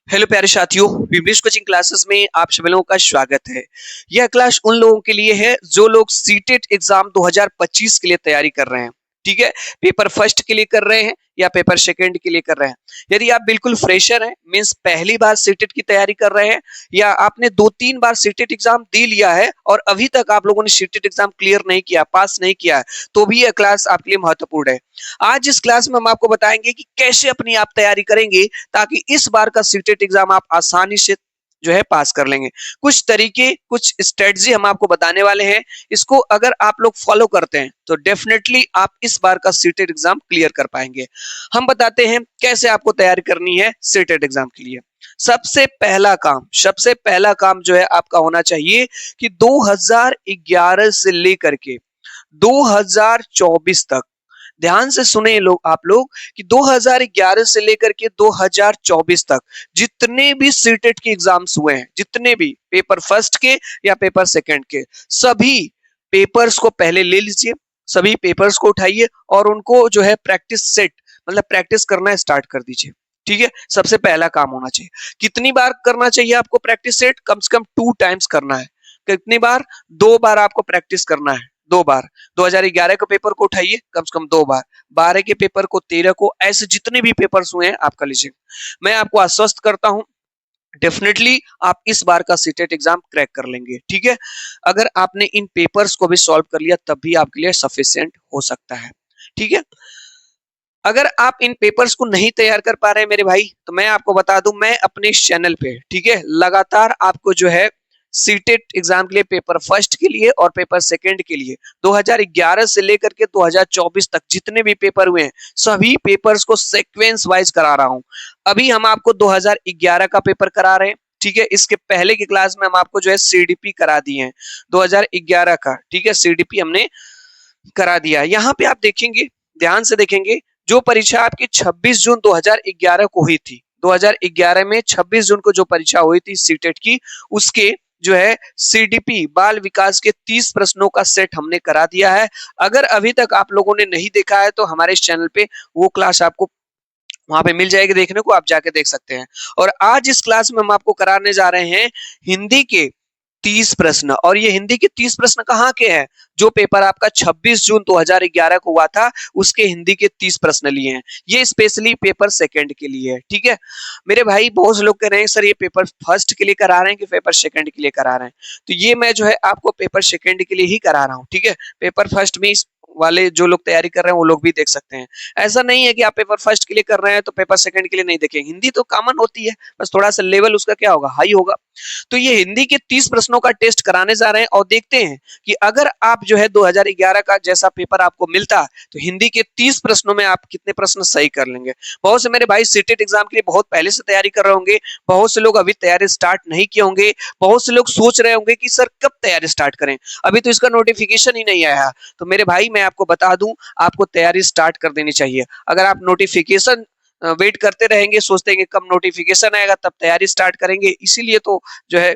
Hello प्यारे साथियों, Vimlesh coaching classes में आप सभी लोगों का स्वागत है। यह क्लास उन लोगों के लिए है जो लोग सीटेट एग्जाम 2025 के लिए तैयारी कर रहे हैं। ठीक है, पेपर फर्स्ट के लिए कर रहे हैं या पेपर सेकंड के लिए कर रहे हैं। यदि आप बिल्कुल फ्रेशर हैं, मींस पहली बार सीटेट की तैयारी कर रहे हैं, या आपने 2-3 बार सीटेट एग्जाम दे लिया है और अभी तक आप लोगों ने सीटेट एग्जाम क्लियर नहीं किया, पास नहीं किया है, तो भी यह क्लास आपके लिए महत्वपूर्ण है। आज इस क्लास में हम आपको बताएंगे कि कैसे अपनी आप तैयारी करेंगे ताकि इस बार का सीटेट एग्जाम आप आसानी से जो है पास कर लेंगे। कुछ तरीके, कुछ स्ट्रेटजी हम आपको बताने वाले हैं। इसको अगर आप लोग फॉलो करते हैं तो डेफिनेटली आप इस बार का सीटेट एग्जाम क्लियर कर पाएंगे। हम बताते हैं कैसे आपको तैयारी करनी है सीटेट एग्जाम के लिए। सबसे पहला काम जो है आपका होना चाहिए कि 2011 से लेकर के 2024 तक, ध्यान से सुने लोग आप लोग, कि 2011 से लेकर के 2024 तक जितने भी सीटेट के एग्जाम्स हुए हैं, जितने भी पेपर फर्स्ट के या पेपर सेकंड के, सभी पेपर्स को पहले ले लीजिए, सभी पेपर्स को उठाइए और उनको जो है प्रैक्टिस सेट, मतलब प्रैक्टिस करना स्टार्ट कर दीजिए। ठीक है, सबसे पहला काम होना चाहिए। कितनी बार करना चाहिए आपको प्रैक्टिस सेट? कम से कम 2 टाइम्स करना है। कितनी बार? 2 बार आपको प्रैक्टिस करना है, 2 बार। 2011 के पेपर को उठाइए कम से कम 2 बार, 12 के पेपर को, 13 को, ऐसे जितने भी पेपर्स हुए हैं आप कर लीजिए। मैं आपको आश्वस्त करता हूं, डेफिनेटली आप इस बार का सीटेट एग्जाम क्रैक कर लेंगे। ठीक है, अगर आपने इन पेपर्स को भी सॉल्व कर लिया तब भी आपके लिए सफिशिएंट हो सकता है। ठीक है, अगर आप इन पेपर्स को नहीं तैयार कर पा रहे हैं मेरे भाई, तो मैं आपको बता दूं, मैं अपने इस चैनल पे, ठीक है, लगातार आपको जो है सीटेट एग्जाम के लिए, पेपर फर्स्ट के लिए और पेपर सेकंड के लिए 2011 से लेकर के 2024 तक जितने भी पेपर हुए हैं, सभी पेपर्स को सीक्वेंस वाइज करा रहा हूं। अभी हम आपको 2011 का पेपर करा रहे हैं। ठीक है, इसके पहले की क्लास में हम आपको जो है सीडीपी करा दिए हैं 2011 का। ठीक है, सीडीपी हमने करा दिया है। यहाँ पे आप देखेंगे, ध्यान से देखेंगे, जो परीक्षा आपकी 26 जून 2011 को हुई थी, 2011 में 26 जून को जो परीक्षा हुई थी सीटेट की, उसके जो है सीडीपी बाल विकास के 30 प्रश्नों का सेट हमने करा दिया है। अगर अभी तक आप लोगों ने नहीं देखा है तो हमारे इस चैनल पे वो क्लास आपको वहां पे मिल जाएगी देखने को, आप जाके देख सकते हैं। और आज इस क्लास में हम आपको कराने जा रहे हैं हिंदी के 30 प्रश्न। और ये हिंदी के 30 प्रश्न कहाँ के हैं? जो पेपर आपका 26 जून 2011 को हुआ था, उसके हिंदी के 30 प्रश्न लिए हैं। ये स्पेशली पेपर सेकंड के लिए है। ठीक है मेरे भाई, बहुत से लोग कह रहे हैं सर ये पेपर फर्स्ट के लिए करा रहे हैं कि पेपर सेकंड के लिए करा रहे हैं, तो ये मैं जो है आपको पेपर सेकंड के लिए ही करा रहा हूँ। ठीक है, पेपर फर्स्ट में इस वाले जो लोग तैयारी कर रहे हैं वो लोग भी देख सकते हैं। ऐसा नहीं है कि आप पेपर फर्स्ट के लिए कर रहे हैं तो पेपर सेकंड के लिए नहीं देखेंगे। हिंदी तो कॉमन होती है, बस थोड़ा सा लेवल उसका क्या होगा, हाई होगा। तो ये हिंदी के 30 प्रश्नों का टेस्ट कराने जा रहे हैं और देखते हैं कि अगर आप जो है 2011 का जैसा पेपर आपको मिलता तो हिंदी के 30 प्रश्नों में आप कितने प्रश्न सही कर लेंगे। बहुत से मेरे भाई सीटेट एग्जाम के लिए बहुत पहले से तैयारी कर रहे होंगे, बहुत से लोग अभी तैयारी स्टार्ट नहीं किए होंगे, बहुत से लोग सोच रहे होंगे कि सर कब तैयारी स्टार्ट करें, अभी तो इसका नोटिफिकेशन ही नहीं आया। तो मेरे भाई मैं आपको बता दूं, आपको तैयारी स्टार्ट कर देनी चाहिए। अगर आप नोटिफिकेशन वेट करते रहेंगे, सोचते हैं कि कब नोटिफिकेशन आएगा तब तैयारी स्टार्ट करेंगे, इसीलिए तो जो है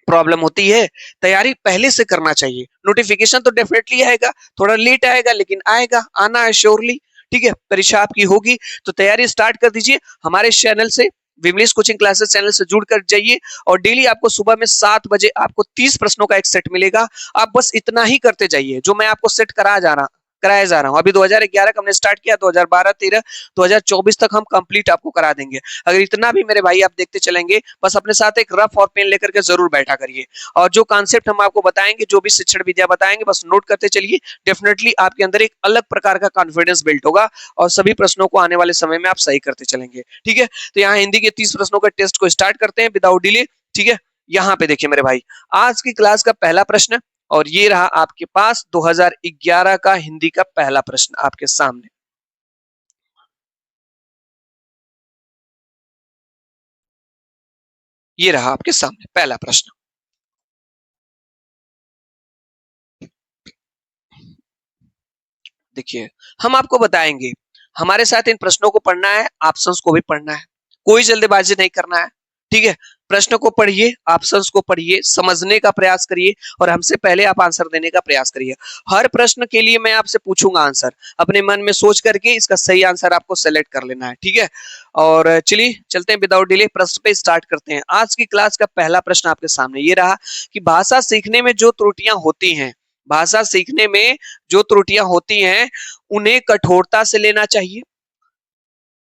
प्रॉब्लम होती है। तैयारी पहले से करना चाहिए। नोटिफिकेशन तो डेफिनेटली आएगा, थोड़ा लेट आएगा लेकिन आएगा, आना है श्योरली। ठीक है, परीक्षा आपकी होगी तो तैयारी स्टार्ट कर दीजिए। हमारे चैनल से, विमलेश कोचिंग क्लासेस चैनल से जुड़ कर जाइए और डेली आपको सुबह में 7 बजे आपको 30 प्रश्नों का एक सेट मिलेगा। आप बस इतना ही करते जाइए जो मैं आपको सेट कराया जा रहा हूं। अभी 2011 का हमने स्टार्ट किया, 2012, 13, 2024 तक हम कंप्लीट आपको करा देंगे। अगर इतना भी मेरे भाई आप देखते चलेंगे, बस अपने साथ एक रफ और पेन लेकर के जरूर बैठा करिए और जो कॉन्सेप्ट हम आपको बताएंगे, जो भी शिक्षण विद्या बताएंगे, बस नोट करते चलिए। डेफिनेटली आपके अंदर एक अलग प्रकार का कॉन्फिडेंस बिल्ड होगा और सभी प्रश्नों को आने वाले समय में आप सही करते चलेंगे। ठीक है, तो यहाँ हिंदी के 30 प्रश्नों का टेस्ट को स्टार्ट करते हैं विदाउट डिले। ठीक है, यहाँ पे देखिए मेरे भाई, आज की क्लास का पहला प्रश्न, और ये रहा आपके पास 2011 का हिंदी का पहला प्रश्न आपके सामने। ये रहा आपके सामने पहला प्रश्न। देखिए, हम आपको बताएंगे, हमारे साथ इन प्रश्नों को पढ़ना है, ऑप्शंस को भी पढ़ना है, कोई जल्दबाजी नहीं करना है। ठीक है, प्रश्न को पढ़िए, ऑप्शंस को पढ़िए, समझने का प्रयास करिए और हमसे पहले आप आंसर देने का प्रयास करिए। हर प्रश्न के लिए मैं आपसे पूछूंगा आंसर, अपने मन में सोच करके इसका सही आंसर आपको सेलेक्ट कर लेना है, ठीक है। और चलिए चलते हैं विदाउट डिले, प्रश्न पे स्टार्ट करते हैं। आज की क्लास का पहला प्रश्न आपके सामने ये रहा कि भाषा सीखने में जो त्रुटियां होती हैं, भाषा सीखने में जो त्रुटियां होती हैं उन्हें कठोरता से लेना चाहिए,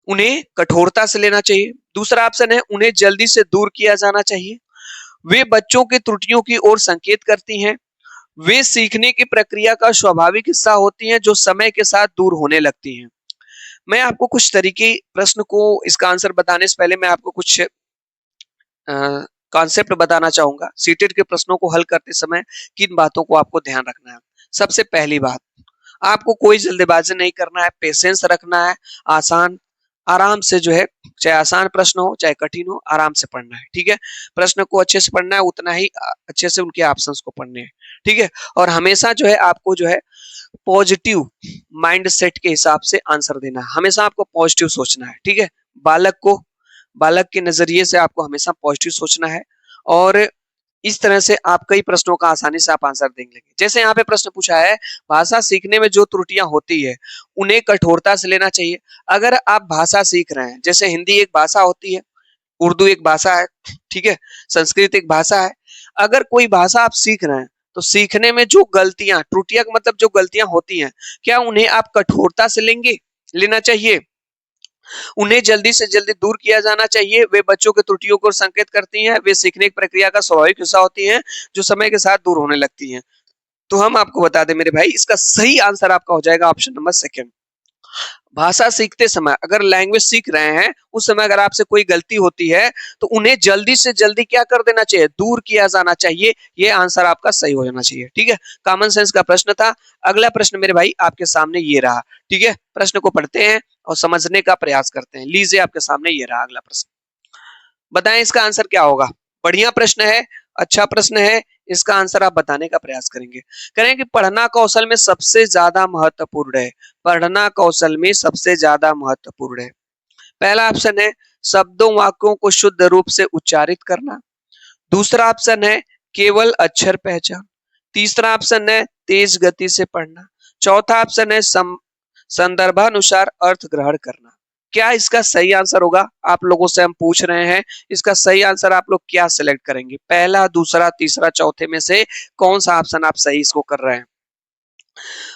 उन्हें कठोरता से लेना चाहिए। दूसरा ऑप्शन है उन्हें जल्दी से दूर किया जाना चाहिए, वे बच्चों की त्रुटियों की ओर संकेत करती हैं, वे सीखने की प्रक्रिया का स्वाभाविक हिस्सा होती हैं जो समय के साथ दूर होने लगती हैं। मैं आपको कुछ तरीके, प्रश्न को इसका आंसर बताने से पहले मैं आपको कुछ कॉन्सेप्ट बताना चाहूंगा। सीटेट के प्रश्नों को हल करते समय किन बातों को आपको ध्यान रखना है। सबसे पहली बात, आपको कोई जल्दबाजी नहीं करना है, पेशेंस रखना है, आसान आराम से जो है, चाहे आसान प्रश्न हो चाहे कठिन हो, आराम से पढ़ना है, ठीक है। प्रश्न को अच्छे से पढ़ना है, उतना ही अच्छे से उनके ऑप्शंस को पढ़ने हैं, ठीक है। और हमेशा जो है आपको जो है पॉजिटिव माइंड सेट के हिसाब से आंसर देना है, हमेशा आपको पॉजिटिव सोचना है, ठीक है। बालक के नजरिए से आपको हमेशा पॉजिटिव सोचना है और इस तरह से आप कई प्रश्नों का आसानी से आप आंसर देंगे। जैसे यहाँ पे प्रश्न पूछा है भाषा सीखने में जो त्रुटियां होती है उन्हें कठोरता से लेना चाहिए। अगर आप भाषा सीख रहे हैं, जैसे हिंदी एक भाषा होती है, उर्दू एक भाषा है, ठीक है, संस्कृत एक भाषा है। अगर कोई भाषा आप सीख रहे हैं तो सीखने में जो गलतियां, त्रुटियां मतलब जो गलतियां होती हैं, क्या उन्हें आप कठोरता से लेना चाहिए, उन्हें जल्दी से जल्दी दूर किया जाना चाहिए, वे बच्चों के त्रुटियों को संकेत करती हैं, वे सीखने की प्रक्रिया का स्वाभाविक हिस्सा होती हैं जो समय के साथ दूर होने लगती हैं। तो हम आपको बता दें मेरे भाई, इसका सही आंसर आपका हो जाएगा ऑप्शन नंबर सेकंड। भाषा सीखते समय, अगर लैंग्वेज सीख रहे हैं उस समय अगर आपसे कोई गलती होती है तो उन्हें जल्दी से जल्दी क्या कर देना चाहिए, दूर किया जाना चाहिए। ये आंसर आपका सही हो जाना चाहिए, ठीक है। कॉमन सेंस का प्रश्न था। अगला प्रश्न मेरे भाई आपके सामने ये रहा, ठीक है। प्रश्न को पढ़ते हैं और समझने का प्रयास करते हैं। लीजिए आपके सामने ये रहा अगला प्रश्न, बताएं इसका आंसर क्या होगा। बढ़िया प्रश्न है, अच्छा प्रश्न है, इसका आंसर आप बताने का प्रयास करेंगे। करें कि पढ़ना कौशल में सबसे ज्यादा महत्वपूर्ण है, पढ़ना कौशल में सबसे ज्यादा महत्वपूर्ण है। पहला ऑप्शन है शब्दों वाक्यों को शुद्ध रूप से उच्चारित करना, दूसरा ऑप्शन है केवल अक्षर पहचान, तीसरा ऑप्शन है तेज गति से पढ़ना, चौथा ऑप्शन है संदर्भानुसार अर्थ ग्रहण करना। क्या इसका सही आंसर होगा, आप लोगों से हम पूछ रहे हैं, इसका सही आंसर आप लोग क्या सिलेक्ट करेंगे, पहला, दूसरा, तीसरा, चौथे में से कौन सा ऑप्शन आप सही इसको कर रहे हैं।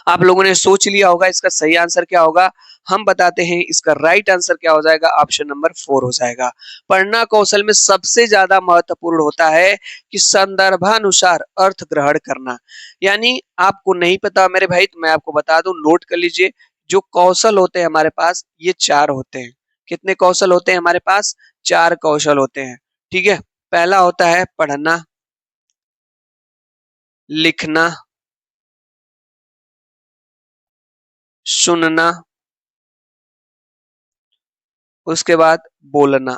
आप लोगों ने सोच लिया होगा इसका सही आंसर क्या होगा। हम बताते हैं इसका राइट आंसर क्या हो जाएगा, ऑप्शन नंबर 4 हो जाएगा। पढ़ना कौशल में सबसे ज्यादा महत्वपूर्ण होता है कि संदर्भानुसार अर्थ ग्रहण करना। यानी आपको नहीं पता मेरे भाई तो मैं आपको बता दूं, नोट कर लीजिए। जो कौशल होते हैं हमारे पास ये 4 होते हैं। कितने कौशल होते हैं हमारे पास, 4 कौशल होते हैं, ठीक है। पहला होता है पढ़ना, लिखना, सुनना, उसके बाद बोलना।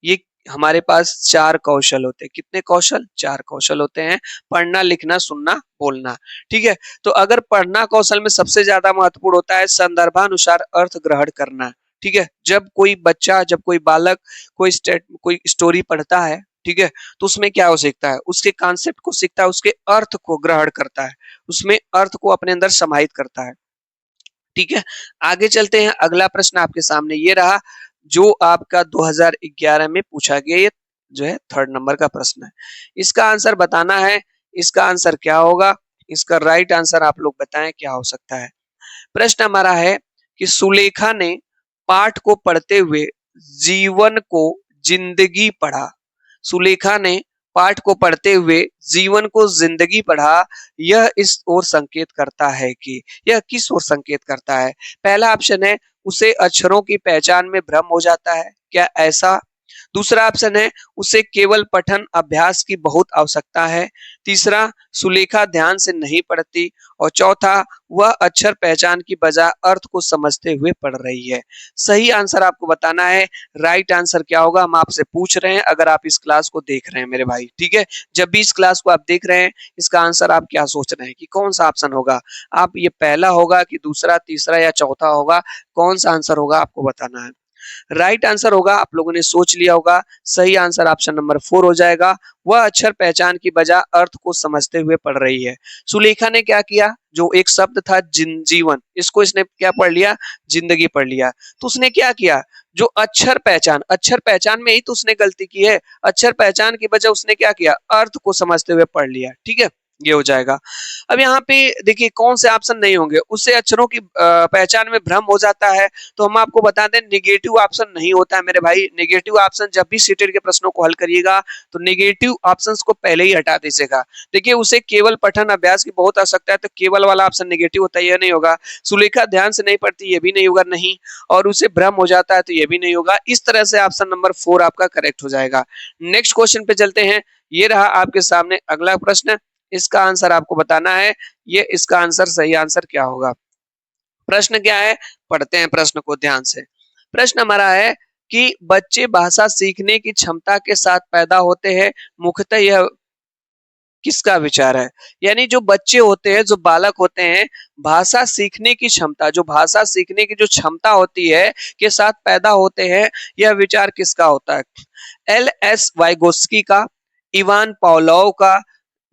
ये हमारे पास 4 कौशल होते हैं। कितने कौशल, 4 कौशल होते हैं, पढ़ना, लिखना, सुनना, बोलना, ठीक है। तो अगर पढ़ना कौशल में सबसे ज्यादा महत्वपूर्ण होता है संदर्भानुसार अर्थ ग्रहण करना, ठीक है। जब कोई बच्चा, जब कोई बालक कोई स्टोरी पढ़ता है, ठीक है, तो उसमें क्या हो सीखता है, उसके कॉन्सेप्ट को सीखता है, उसके अर्थ को ग्रहण करता है, उसमें अर्थ को अपने अंदर समाहित करता है, ठीक है। आगे चलते हैं, अगला प्रश्न आपके सामने ये रहा जो आपका 2011 में पूछा गया, ये जो है 3rd नंबर का प्रश्न है। इसका आंसर बताना है, इसका आंसर क्या होगा, इसका राइट आंसर आप लोग बताएं क्या हो सकता है। प्रश्न हमारा है कि सुलेखा ने पाठ को पढ़ते हुए जीवन को जिंदगी पढ़ा, सुलेखा ने पाठ को पढ़ते हुए जीवन को जिंदगी पढ़ा, यह इस ओर संकेत करता है कि, यह किस ओर संकेत करता है। पहला ऑप्शन है उसे अक्षरों की पहचान में भ्रम हो जाता है, क्या ऐसा, दूसरा ऑप्शन है उसे केवल पठन अभ्यास की बहुत आवश्यकता है, तीसरा सुलेखा ध्यान से नहीं पढ़ती और चौथा वह अक्षर पहचान की बजाय अर्थ को समझते हुए पढ़ रही है। सही आंसर आपको बताना है, राइट आंसर क्या होगा हम आपसे पूछ रहे हैं अगर आप इस क्लास को देख रहे हैं मेरे भाई, ठीक है। जब भी इस क्लास को आप देख रहे हैं इसका आंसर आप क्या सोच रहे हैं कि कौन सा ऑप्शन होगा, आप ये पहला होगा कि दूसरा, तीसरा या चौथा होगा, कौन सा आंसर होगा आपको बताना है। राइट आंसर होगा, आप लोगों ने सोच लिया होगा, सही आंसर ऑप्शन नंबर 4 हो जाएगा। वह अक्षर पहचान की बजाय अर्थ को समझते हुए पढ़ रही है। सुलेखा ने क्या किया, जो एक शब्द था जीवन, इसको इसने क्या पढ़ लिया, जिंदगी पढ़ लिया। तो उसने क्या किया, जो अक्षर पहचान में ही तो उसने गलती की है, अक्षर पहचान की बजाय उसने क्या किया, अर्थ को समझते हुए पढ़ लिया। ठीक है, ये हो जाएगा। अब यहाँ पे देखिए कौन से ऑप्शन नहीं होंगे, उससे अक्षरों की पहचान में भ्रम हो जाता है। तो हम आपको बता दें, नेगेटिव ऑप्शन नहीं होता है मेरे भाई। नेगेटिव ऑप्शन जब भी सीटेड के प्रश्नों को हल करिएगा तो नेगेटिव ऑप्शंस को पहले ही हटा दीजिएगा। देखिए उसे केवल पठन अभ्यास की बहुत आवश्यकता है, तो केवल वाला ऑप्शन नेगेटिव होता है, यह नहीं होगा। सुलेखा ध्यान से नहीं पढ़ती, ये भी नहीं होगा, नहीं। और उसे भ्रम हो जाता है, तो ये भी नहीं होगा। इस तरह से ऑप्शन नंबर 4 आपका करेक्ट हो जाएगा। नेक्स्ट क्वेश्चन पे चलते हैं। ये रहा आपके सामने अगला प्रश्न, इसका आंसर आपको बताना है। ये इसका आंसर, सही आंसर क्या होगा। प्रश्न क्या है, पढ़ते हैं प्रश्न को ध्यान से। प्रश्न हमारा है कि बच्चे भाषा सीखने की क्षमता के साथ पैदा होते हैं, मुख्यतः यह किसका विचार है। यानी जो बच्चे होते हैं, जो बालक होते हैं, भाषा सीखने की क्षमता, जो भाषा सीखने की जो क्षमता होती है के साथ पैदा होते हैं, यह विचार किसका होता है। एल एस वाइगोस्की का, इवान पावलोव का,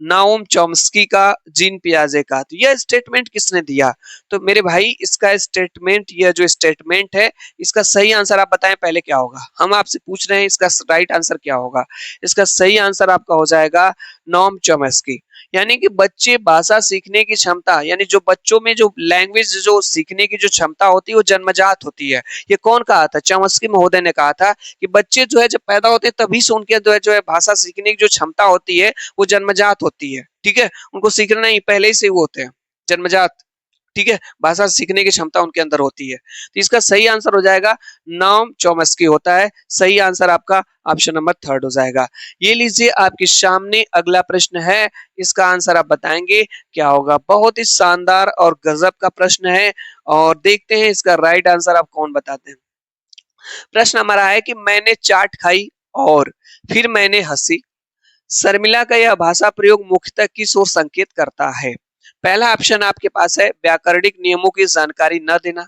नाओम चॉम्स्की का, जीन पियाजे का। तो यह स्टेटमेंट किसने दिया। तो मेरे भाई इसका स्टेटमेंट, यह जो स्टेटमेंट है, इसका सही आंसर आप बताएं पहले क्या होगा। हम आपसे पूछ रहे हैं इसका राइट आंसर क्या होगा। इसका सही आंसर आपका हो जाएगा नॉम चॉम्स्की। यानी कि बच्चे भाषा सीखने की क्षमता, यानी जो बच्चों में जो लैंग्वेज जो सीखने की जो क्षमता होती है वो जन्मजात होती है। ये कौन कहा था, चॉम्स्की महोदय ने कहा था कि बच्चे जो है जब पैदा होते हैं तभी से उनके अंदर जो है भाषा सीखने की जो क्षमता होती है वो जन्मजात होती है। ठीक है, उनको सीखना नहीं, पहले ही से वो होते हैं जन्मजात। ठीक है, भाषा सीखने की क्षमता उनके अंदर होती है। तो इसका सही आंसर हो जाएगा नाम चॉम्स्की होता है। सही आंसर आपका ऑप्शन नंबर 3 हो जाएगा। ये लीजिए आपके सामने अगला प्रश्न है, इसका आंसर आप बताएंगे क्या होगा। बहुत ही शानदार और गजब का प्रश्न है, और देखते हैं इसका राइट आंसर आप कौन बताते हैं। प्रश्न हमारा है कि मैंने चाट खाई और फिर मैंने हंसी। शर्मिला का यह भाषा प्रयोग मुख्यतः किस ओर संकेत करता है। पहला ऑप्शन आपके पास है व्याकरणिक नियमों की जानकारी न देना।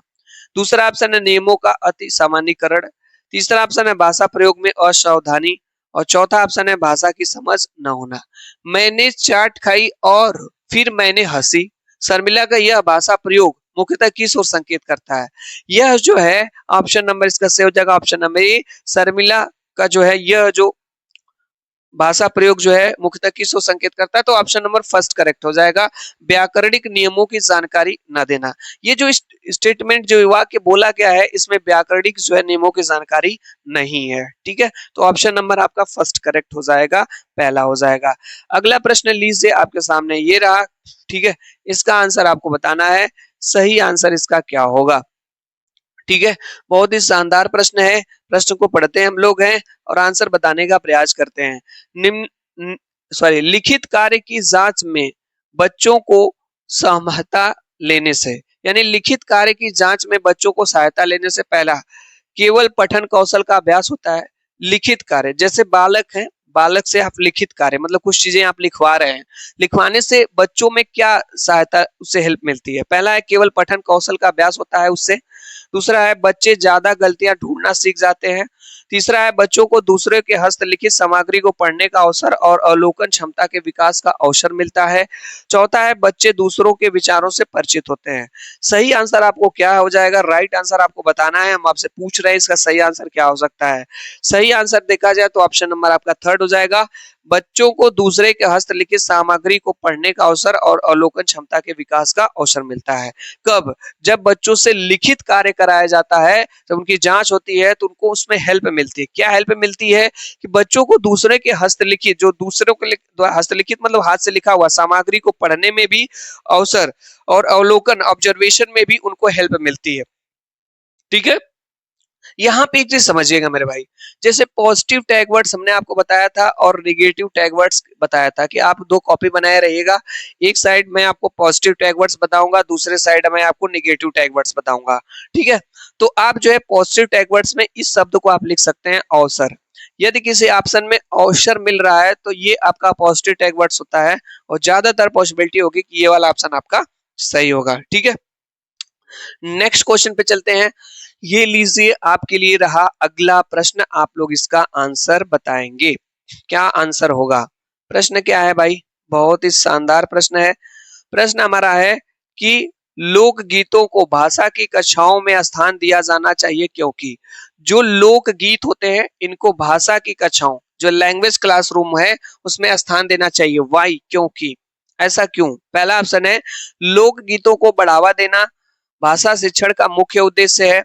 दूसरा ऑप्शन है नियमों का अति सामान्यीकरण। तीसरा ऑप्शन है भाषा प्रयोग में असावधानी। और चौथा ऑप्शन है भाषा की समझ न होना। मैंने चाट खाई और फिर मैंने हंसी, शर्मिला का यह भाषा प्रयोग मुख्यतः किस ओर संकेत करता है। यह जो है ऑप्शन नंबर इसका सही हो जाएगा ऑप्शन नंबर ए। शर्मिला का जो है यह जो भाषा प्रयोग जो है मुख्यतः किस ओर संकेत करता है, तो ऑप्शन नंबर फर्स्ट करेक्ट हो जाएगा, व्याकरणिक नियमों की जानकारी न देना। ये जो स्टेटमेंट जो वाक्य बोला गया है इसमें व्याकरणिक जो है नियमों की जानकारी नहीं है। ठीक है, तो ऑप्शन नंबर आपका फर्स्ट करेक्ट हो जाएगा, पहला हो जाएगा। अगला प्रश्न लीजिए आपके सामने ये रहा। ठीक है, इसका आंसर आपको बताना है, सही आंसर इसका क्या होगा। ठीक है, बहुत ही शानदार प्रश्न है। प्रश्न को पढ़ते हैं हम लोग हैं और आंसर बताने का प्रयास करते हैं। निम्न सॉरी लिखित कार्य की जांच में बच्चों को सहमता लेने से, यानी लिखित कार्य की जांच में बच्चों को सहायता लेने से पहला केवल पठन कौशल का अभ्यास होता है। लिखित कार्य जैसे बालक है, बालक से आप लिखित कार्य मतलब कुछ चीजें आप लिखवा रहे हैं, लिखवाने से बच्चों में क्या सहायता उससे हेल्प मिलती है। पहला है केवल पठन कौशल का अभ्यास होता है उससे। दूसरा है बच्चे ज्यादा गलतियां ढूंढना सीख जाते हैं। तीसरा है बच्चों को दूसरे के हस्तलिखित सामग्री को पढ़ने का अवसर और अवलोकन क्षमता के विकास का अवसर मिलता है। चौथा है बच्चे दूसरों के विचारों से परिचित होते हैं। सही आंसर आपको क्या हो जाएगा, राइट आंसर आपको बताना है। हम आपसे पूछ रहे हैं इसका सही आंसर क्या हो सकता है। सही आंसर देखा जाए तो ऑप्शन नंबर आपका 3 हो जाएगा, बच्चों को दूसरे के हस्तलिखित सामग्री को पढ़ने का अवसर और अवलोकन क्षमता के विकास का अवसर मिलता है। कब, जब बच्चों से लिखित कार्य कराया जाता है, जब उनकी जांच होती है तो उनको उसमें हेल्प मिलती है। क्या हेल्प मिलती है कि बच्चों को दूसरे के हस्तलिखित, जो दूसरों के हस्तलिखित मतलब हाथ से लिखा हुआ सामग्री को पढ़ने में भी अवसर और अवलोकन ऑब्जर्वेशन में भी उनको हेल्प मिलती है। ठीक है, यहाँ पे एक चीज समझिएगा मेरे भाई, जैसे पॉजिटिव टैग वर्ड्स हमने आपको बताया था और नेगेटिव टैग वर्ड्स बताया था कि आप 2 कॉपी बनाए रहिएगा। एक साइड मैं आपको पॉजिटिव टैग वर्ड्स बताऊंगा, दूसरे साइड मैं आपको नेगेटिव टैग वर्ड्स बताऊंगा। ठीक है, तो आप जो है पॉजिटिव टैग वर्ड्स में इस शब्द को आप लिख सकते हैं अवसर। यदि किसी ऑप्शन में अवसर मिल रहा है तो ये आपका पॉजिटिव टैग वर्ड्स होता है और ज्यादातर पॉसिबिलिटी होगी कि ये वाला ऑप्शन आपका सही होगा। ठीक है, नेक्स्ट क्वेश्चन पे चलते हैं। ये लीजिए आपके लिए रहा अगला प्रश्न, आप लोग इसका आंसर बताएंगे। क्या आंसर होगा? प्रश्न क्या है भाई? बहुत ही शानदार प्रश्न है। प्रश्न हमारा है कि लोक गीतों को भाषा की कक्षाओं में स्थान दिया जाना चाहिए क्योंकि जो लोक गीत होते हैं इनको भाषा की कक्षाओं, जो लैंग्वेज क्लासरूम है उसमें स्थान देना चाहिए। वाई? क्योंकि। ऐसा क्यों? पहला ऑप्शन है लोक गीतों को बढ़ावा देना भाषा शिक्षण का मुख्य उद्देश्य है।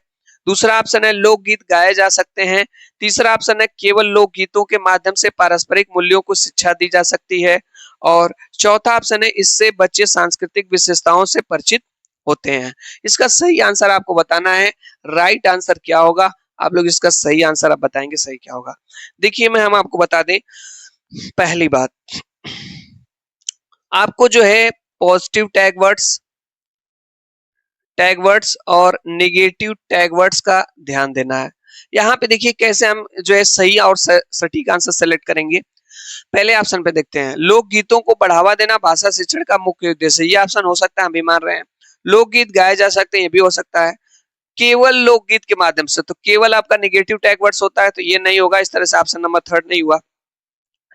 दूसरा ऑप्शन है लोकगीत गाए जा सकते हैं। तीसरा ऑप्शन है केवल लोकगीतों के माध्यम से पारस्परिक मूल्यों को शिक्षा दी जा सकती है। और चौथा ऑप्शन है इससे बच्चे सांस्कृतिक विशेषताओं से परिचित होते हैं। इसका सही आंसर आपको बताना है। राइट आंसर क्या होगा? आप लोग इसका सही आंसर आप बताएंगे सही क्या होगा। देखिए मैं हम आपको बता दें, पहली बात आपको जो है पॉजिटिव टैग वर्ड्स और नेगेटिव टैग वर्ड्स का ध्यान देना है। यहाँ पे देखिए कैसे हम जो है सही और सटीक आंसर सेलेक्ट करेंगे। पहले ऑप्शन पे देखते हैं, लोक गीतों को बढ़ावा देना भाषा शिक्षण का मुख्य उद्देश्य। ये ऑप्शन हो सकता है, हम भी मान रहे हैं। लोकगीत गाए जा सकते हैं, ये भी हो सकता है। केवल लोकगीत के माध्यम से, तो केवल आपका नेगेटिव टैग वर्ड्स होता है, तो ये नहीं होगा। इस तरह से ऑप्शन नंबर थर्ड नहीं हुआ।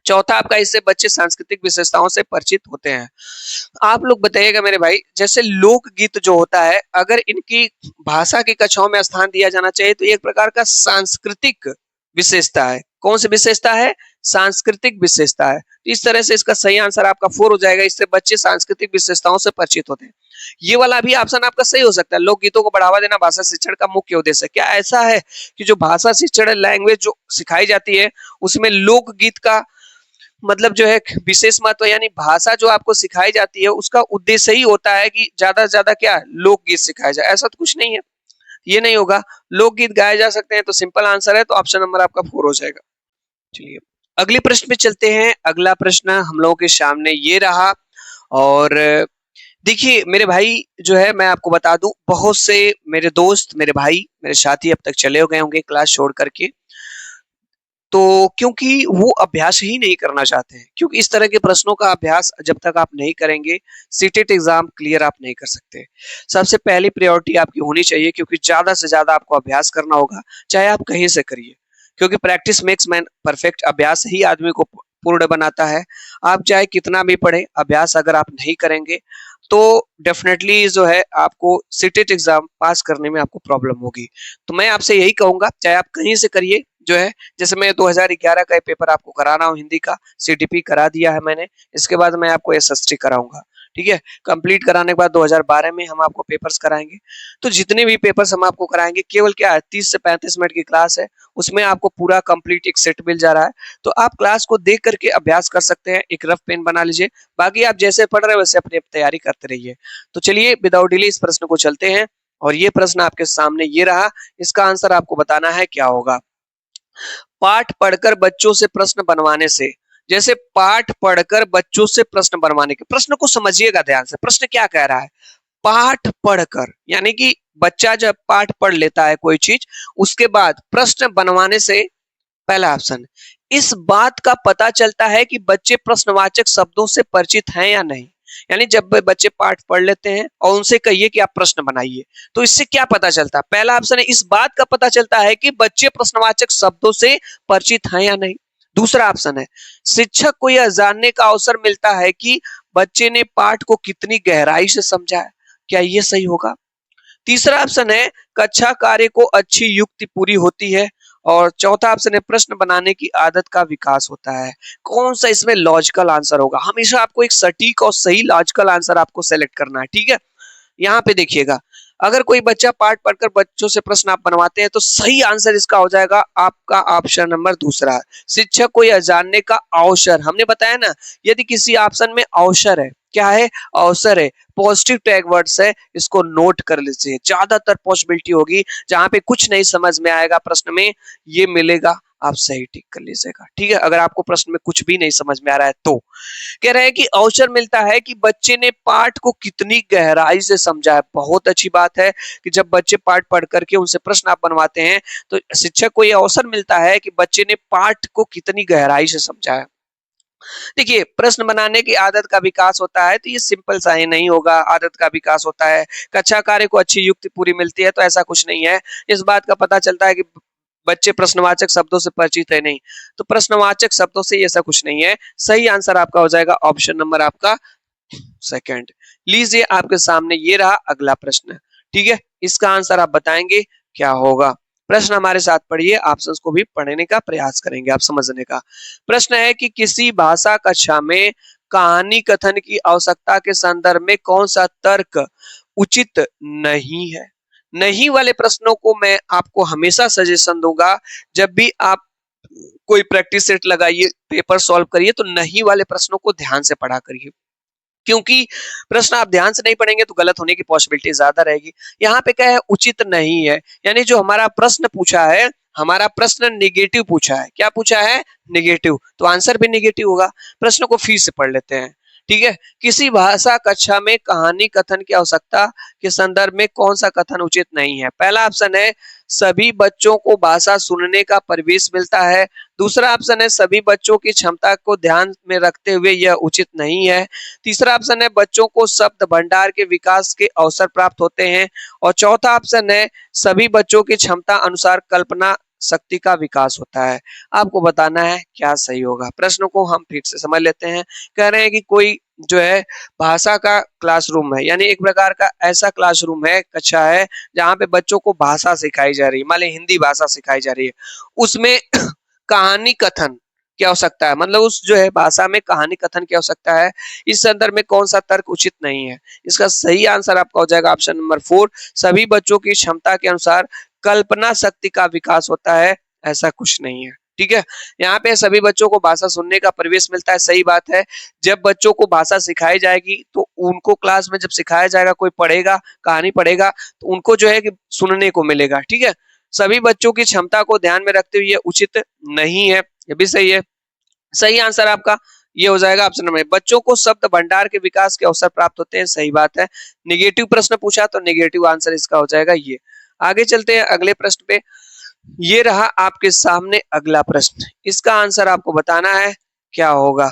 चौथा आपका इससे बच्चे सांस्कृतिक विशेषताओं से परिचित होते हैं। आप लोग बताइएगा मेरे भाई, जैसे लोकगीत जो होता है अगर इनकी भाषा की कक्षाओं में स्थान दिया जाना चाहिए तो एक प्रकार का सांस्कृतिक विशेषता है। कौन सी विशेषता है? सांस्कृतिक विशेषता है। इस तरह से इसका सही आंसर आपका 4 हो जाएगा। इससे बच्चे सांस्कृतिक विशेषताओं से परिचित होते हैं। ये वाला भी ऑप्शन आपका सही हो सकता है, लोकगीतों को बढ़ावा देना भाषा शिक्षण का मुख्य उद्देश्य। क्या ऐसा है कि जो भाषा शिक्षण लैंग्वेज जो सिखाई जाती है उसमें लोकगीत का मतलब जो है विशेष महत्व, यानी भाषा जो आपको सिखाई जाती है उसका उद्देश्य ही होता है कि ज्यादा से ज्यादा क्या लोकगीत सिखाया जाए? ऐसा तो कुछ नहीं है, ये नहीं होगा। लोकगीत गाए जा सकते हैं, तो सिंपल आंसर है, तो ऑप्शन नंबर आपका 4 हो जाएगा। चलिए अगले प्रश्न पे चलते हैं। अगला प्रश्न हम लोगों के सामने ये रहा। और देखिए मेरे भाई जो है मैं आपको बता दूं, बहुत से मेरे दोस्त, मेरे भाई, मेरे साथी अब तक चले गए होंगे क्लास छोड़ करके, तो क्योंकि वो अभ्यास ही नहीं करना चाहते हैं। क्योंकि इस तरह के प्रश्नों का अभ्यास जब तक आप नहीं करेंगे सीटेट एग्जाम क्लियर आप नहीं कर सकते। सबसे पहली प्रायोरिटी आपकी होनी चाहिए, क्योंकि ज्यादा से ज्यादा आपको अभ्यास करना होगा, चाहे आप कहीं से करिए, क्योंकि प्रैक्टिस मेक्स मैन परफेक्ट। अभ्यास ही आदमी को पूर्ण बनाता है। आप चाहे कितना भी पढ़े, अभ्यास अगर आप नहीं करेंगे तो डेफिनेटली जो है आपको सीटेट एग्जाम पास करने में आपको प्रॉब्लम होगी। तो मैं आपसे यही कहूंगा, चाहे आप कहीं से करिए, जो है जैसे मैं 2011 का पेपर आपको करा रहा हूँ, हिंदी का सीटीपी करा दिया है मैंने। इसके बाद मैं आपको एसएसटी कराऊंगा, ठीक है। कंप्लीट कराने के बाद 2012 में हम आपको पेपर्स कराएंगे। तो जितने भी पेपर्स हम आपको कराएंगे, केवल क्या है 30 से 35 मिनट की क्लास है, उसमें आपको पूरा कंप्लीट एक सेट मिल जा रहा है। तो आप क्लास को देख करके अभ्यास कर सकते हैं, एक रफ पेन बना लीजिए, बाकी आप जैसे पढ़ रहे हैं वैसे अपनी तैयारी करते रहिए। तो चलिए विदाउट डिले इस प्रश्न को चलते हैं। और ये प्रश्न आपके सामने ये रहा, इसका आंसर आपको बताना है क्या होगा। पाठ पढ़कर बच्चों से प्रश्न बनवाने से, जैसे पाठ पढ़कर बच्चों से प्रश्न बनवाने के, प्रश्न को समझिएगा ध्यान से। प्रश्न क्या कह रहा है? पाठ पढ़कर, यानी कि बच्चा जब पाठ पढ़ लेता है कोई चीज, उसके बाद प्रश्न बनवाने से, पहला ऑप्शन, इस बात का पता चलता है कि बच्चे प्रश्नवाचक शब्दों से परिचित हैं या नहीं। यानी जब बच्चे पाठ पढ़ लेते हैं और उनसे कहिए कि आप प्रश्न बनाइए, तो इससे क्या पता चलता है? पहला ऑप्शन है इस बात का पता चलता है कि बच्चे प्रश्नवाचक शब्दों से परिचित हैं या नहीं। दूसरा ऑप्शन है शिक्षक को यह जानने का अवसर मिलता है कि बच्चे ने पाठ को कितनी गहराई से समझा है। क्या ये सही होगा? तीसरा ऑप्शन है कक्षा कार्य को अच्छी युक्ति पूरी होती है। और चौथा ऑप्शन है प्रश्न बनाने की आदत का विकास होता है। कौन सा इसमें लॉजिकल आंसर होगा? हमेशा आपको एक सटीक और सही लॉजिकल आंसर आपको सेलेक्ट करना है, ठीक है। यहाँ पे देखिएगा, अगर कोई बच्चा पाठ पढ़कर बच्चों से प्रश्न आप बनवाते हैं तो सही आंसर इसका हो जाएगा आपका ऑप्शन नंबर दूसरा। शिक्षक को यह जानने का अवसर, हमने बताया ना, यदि किसी ऑप्शन में अवसर है, क्या है? अवसर है, पॉजिटिव टैग वर्ड्स है, इसको नोट कर लीजिए। ज्यादातर पॉसिबिलिटी होगी जहां पे कुछ नहीं समझ में आएगा प्रश्न में, ये मिलेगा, आप सही टिक कर लीजिएगा, ठीक है। अगर आपको प्रश्न में कुछ भी नहीं समझ में आ रहा है तो कह रहे हैं कि अवसर मिलता है कि बच्चे ने पाठ को कितनी गहराई से समझा है। बहुत अच्छी बात है कि जब बच्चे पाठ पढ़ करके उनसे प्रश्न आप बनवाते हैं तो शिक्षक को यह अवसर मिलता है कि बच्चे ने पाठ को कितनी गहराई से समझा है। देखिए, प्रश्न बनाने की आदत का विकास होता है, तो ये सिंपल सा ही नहीं होगा, आदत का विकास होता है। कक्षा कार्य को अच्छी युक्ति पूरी मिलती है, तो ऐसा कुछ नहीं है। इस बात का पता चलता है कि बच्चे प्रश्नवाचक शब्दों से परिचित है नहीं, तो प्रश्नवाचक शब्दों से ऐसा कुछ नहीं है। सही आंसर आपका हो जाएगा ऑप्शन नंबर आपका सेकंड। लीजिए आपके सामने ये रहा अगला प्रश्न, ठीक है? इसका आंसर आप बताएंगे क्या होगा। प्रश्न हमारे साथ पढ़िए, ऑप्शंस को भी पढ़ने का प्रयास करेंगे आप समझने का। प्रश्न है कि किसी भाषा कक्षा में कहानी कथन की आवश्यकता के संदर्भ में कौन सा तर्क उचित नहीं है। नहीं वाले प्रश्नों को मैं आपको हमेशा सजेशन दूंगा, जब भी आप कोई प्रैक्टिस सेट लगाइए, पेपर सॉल्व करिए, तो नहीं वाले प्रश्नों को ध्यान से पढ़ा करिए, क्योंकि प्रश्न आप ध्यान से नहीं पढ़ेंगे तो गलत होने की पॉसिबिलिटी ज्यादा रहेगी। यहाँ पे क्या है, उचित नहीं है, यानी जो हमारा प्रश्न पूछा है, हमारा प्रश्न निगेटिव पूछा है। क्या पूछा है? निगेटिव, तो आंसर भी निगेटिव होगा। प्रश्न को फिर से पढ़ लेते हैं, ठीक है? किसी भाषा कक्षा में कहानी कथन की आवश्यकता के संदर्भ में कौन सा कथन उचित नहीं है। पहला ऑप्शन है सभी बच्चों को भाषा सुनने का परिवेश मिलता है। दूसरा ऑप्शन है सभी बच्चों की क्षमता को ध्यान में रखते हुए यह उचित नहीं है। तीसरा ऑप्शन है बच्चों को शब्द भंडार के विकास के अवसर प्राप्त होते हैं। और चौथा ऑप्शन है सभी बच्चों की क्षमता अनुसार कल्पना शक्ति का विकास होता है। आपको बताना है क्या सही होगा। प्रश्न को हम फिर से समझ लेते हैं। कह रहे हैं कि कोई जो है भाषा का क्लासरूम है, यानी एक प्रकार का ऐसा क्लासरूम है, कक्षा है, जहाँ पे बच्चों को भाषा सिखाई जा रही है, मान ली हिंदी भाषा सिखाई जा रही है। उसमें कहानी कथन की आवश्यकता है, मतलब उस जो है भाषा में कहानी कथन की आवश्यकता है। इस संदर्भ में कौन सा तर्क उचित नहीं है। इसका सही आंसर आपका हो जाएगा ऑप्शन नंबर 4, सभी बच्चों की क्षमता के अनुसार कल्पना शक्ति का विकास होता है। ऐसा कुछ नहीं है, ठीक है? यहाँ पे सभी बच्चों को भाषा सुनने का परिवेश मिलता है, सही बात है। जब बच्चों को भाषा सिखाई जाएगी तो उनको क्लास में जब सिखाया जाएगा, कोई पढ़ेगा, कहानी पढ़ेगा, तो उनको जो है कि सुनने को मिलेगा, ठीक है? सभी बच्चों की क्षमता को ध्यान में रखते हुए उचित नहीं है, ये भी सही है। सही आंसर आपका ये हो जाएगा ऑप्शन नंबर, बच्चों को शब्द भंडार के विकास के अवसर प्राप्त होते हैं, सही बात है। निगेटिव प्रश्न पूछा तो निगेटिव आंसर इसका हो जाएगा ये। आगे चलते हैं अगले प्रश्न पे। ये रहा आपके सामने अगला प्रश्न, इसका आंसर आपको बताना है क्या होगा।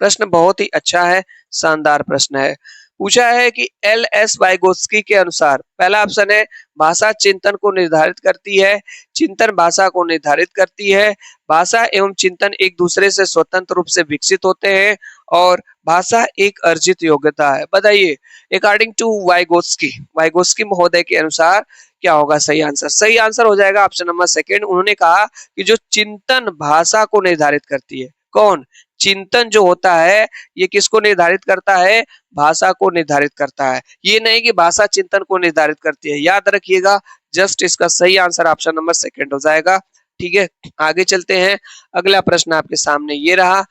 प्रश्न बहुत ही अच्छा है, शानदार प्रश्न है। पूछा है कि एल एस वाइगोत्स्की के अनुसार, पहला ऑप्शन है भाषा चिंतन को निर्धारित करती है, चिंतन भाषा को निर्धारित करती है, भाषा एवं चिंतन एक दूसरे से स्वतंत्र रूप से विकसित होते हैं, और भाषा एक अर्जित योग्यता है। बताइए, अकॉर्डिंग टू वाइगोत्स्की, वाइगोत्स्की महोदय के अनुसार क्या होगा सही आंसर। सही आंसर हो जाएगा ऑप्शन नंबर सेकंड। उन्होंने कहा कि जो चिंतन भाषा को निर्धारित करती है, कौन? चिंतन जो होता है ये किसको निर्धारित करता है? भाषा को निर्धारित करता है, ये नहीं कि भाषा चिंतन को निर्धारित करती है। याद रखिएगा, जस्ट इसका सही आंसर ऑप्शन नंबर सेकंड हो जाएगा, ठीक है? आगे चलते हैं। अगला प्रश्न आपके सामने ये रहा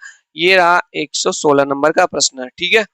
116 नंबर का प्रश्न है, ठीक है?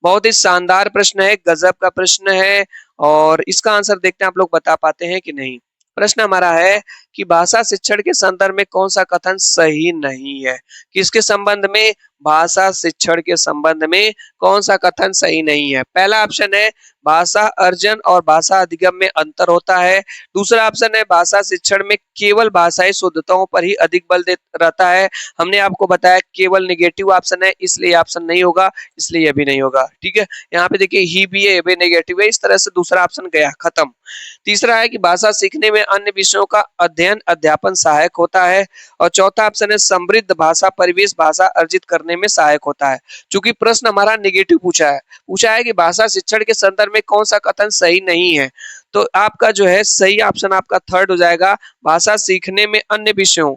बहुत ही शानदार प्रश्न है, गजब का प्रश्न है, और इसका आंसर देखते हैं आप लोग बता पाते हैं कि नहीं। प्रश्न हमारा है कि भाषा शिक्षण के संदर्भ में कौन सा कथन सही नहीं है। किसके संबंध में? भाषा शिक्षण के संबंध में कौन सा कथन सही नहीं है। पहला ऑप्शन है भाषा अर्जन और भाषा अधिगम में अंतर होता है। दूसरा ऑप्शन है भाषा शिक्षण में केवल भाषाई शुद्धताओं पर ही अधिक बल दे रहता है। हमने आपको बताया केवल निगेटिव ऑप्शन है, इसलिए ऑप्शन नहीं होगा, इसलिए यह भी नहीं होगा, ठीक है? यहाँ पे देखिए ही भी है, ये भी नेगेटिव है, इस तरह से दूसरा ऑप्शन गया, खत्म। तीसरा है कि भाषा सीखने में अन्य विषयों का अध्ययन अध्यापन सहायक होता है। और चौथा ऑप्शन है समृद्ध भाषा परिवेश भाषा अर्जित करने में सहायक होता है। चूंकि प्रश्न हमारा निगेटिव पूछा है कि भाषा शिक्षण के संदर्भ में कौन सा कथन सही नहीं है, तो आपका जो है सही ऑप्शन आपका थर्ड हो जाएगा, भाषा सीखने में अन्य विषयों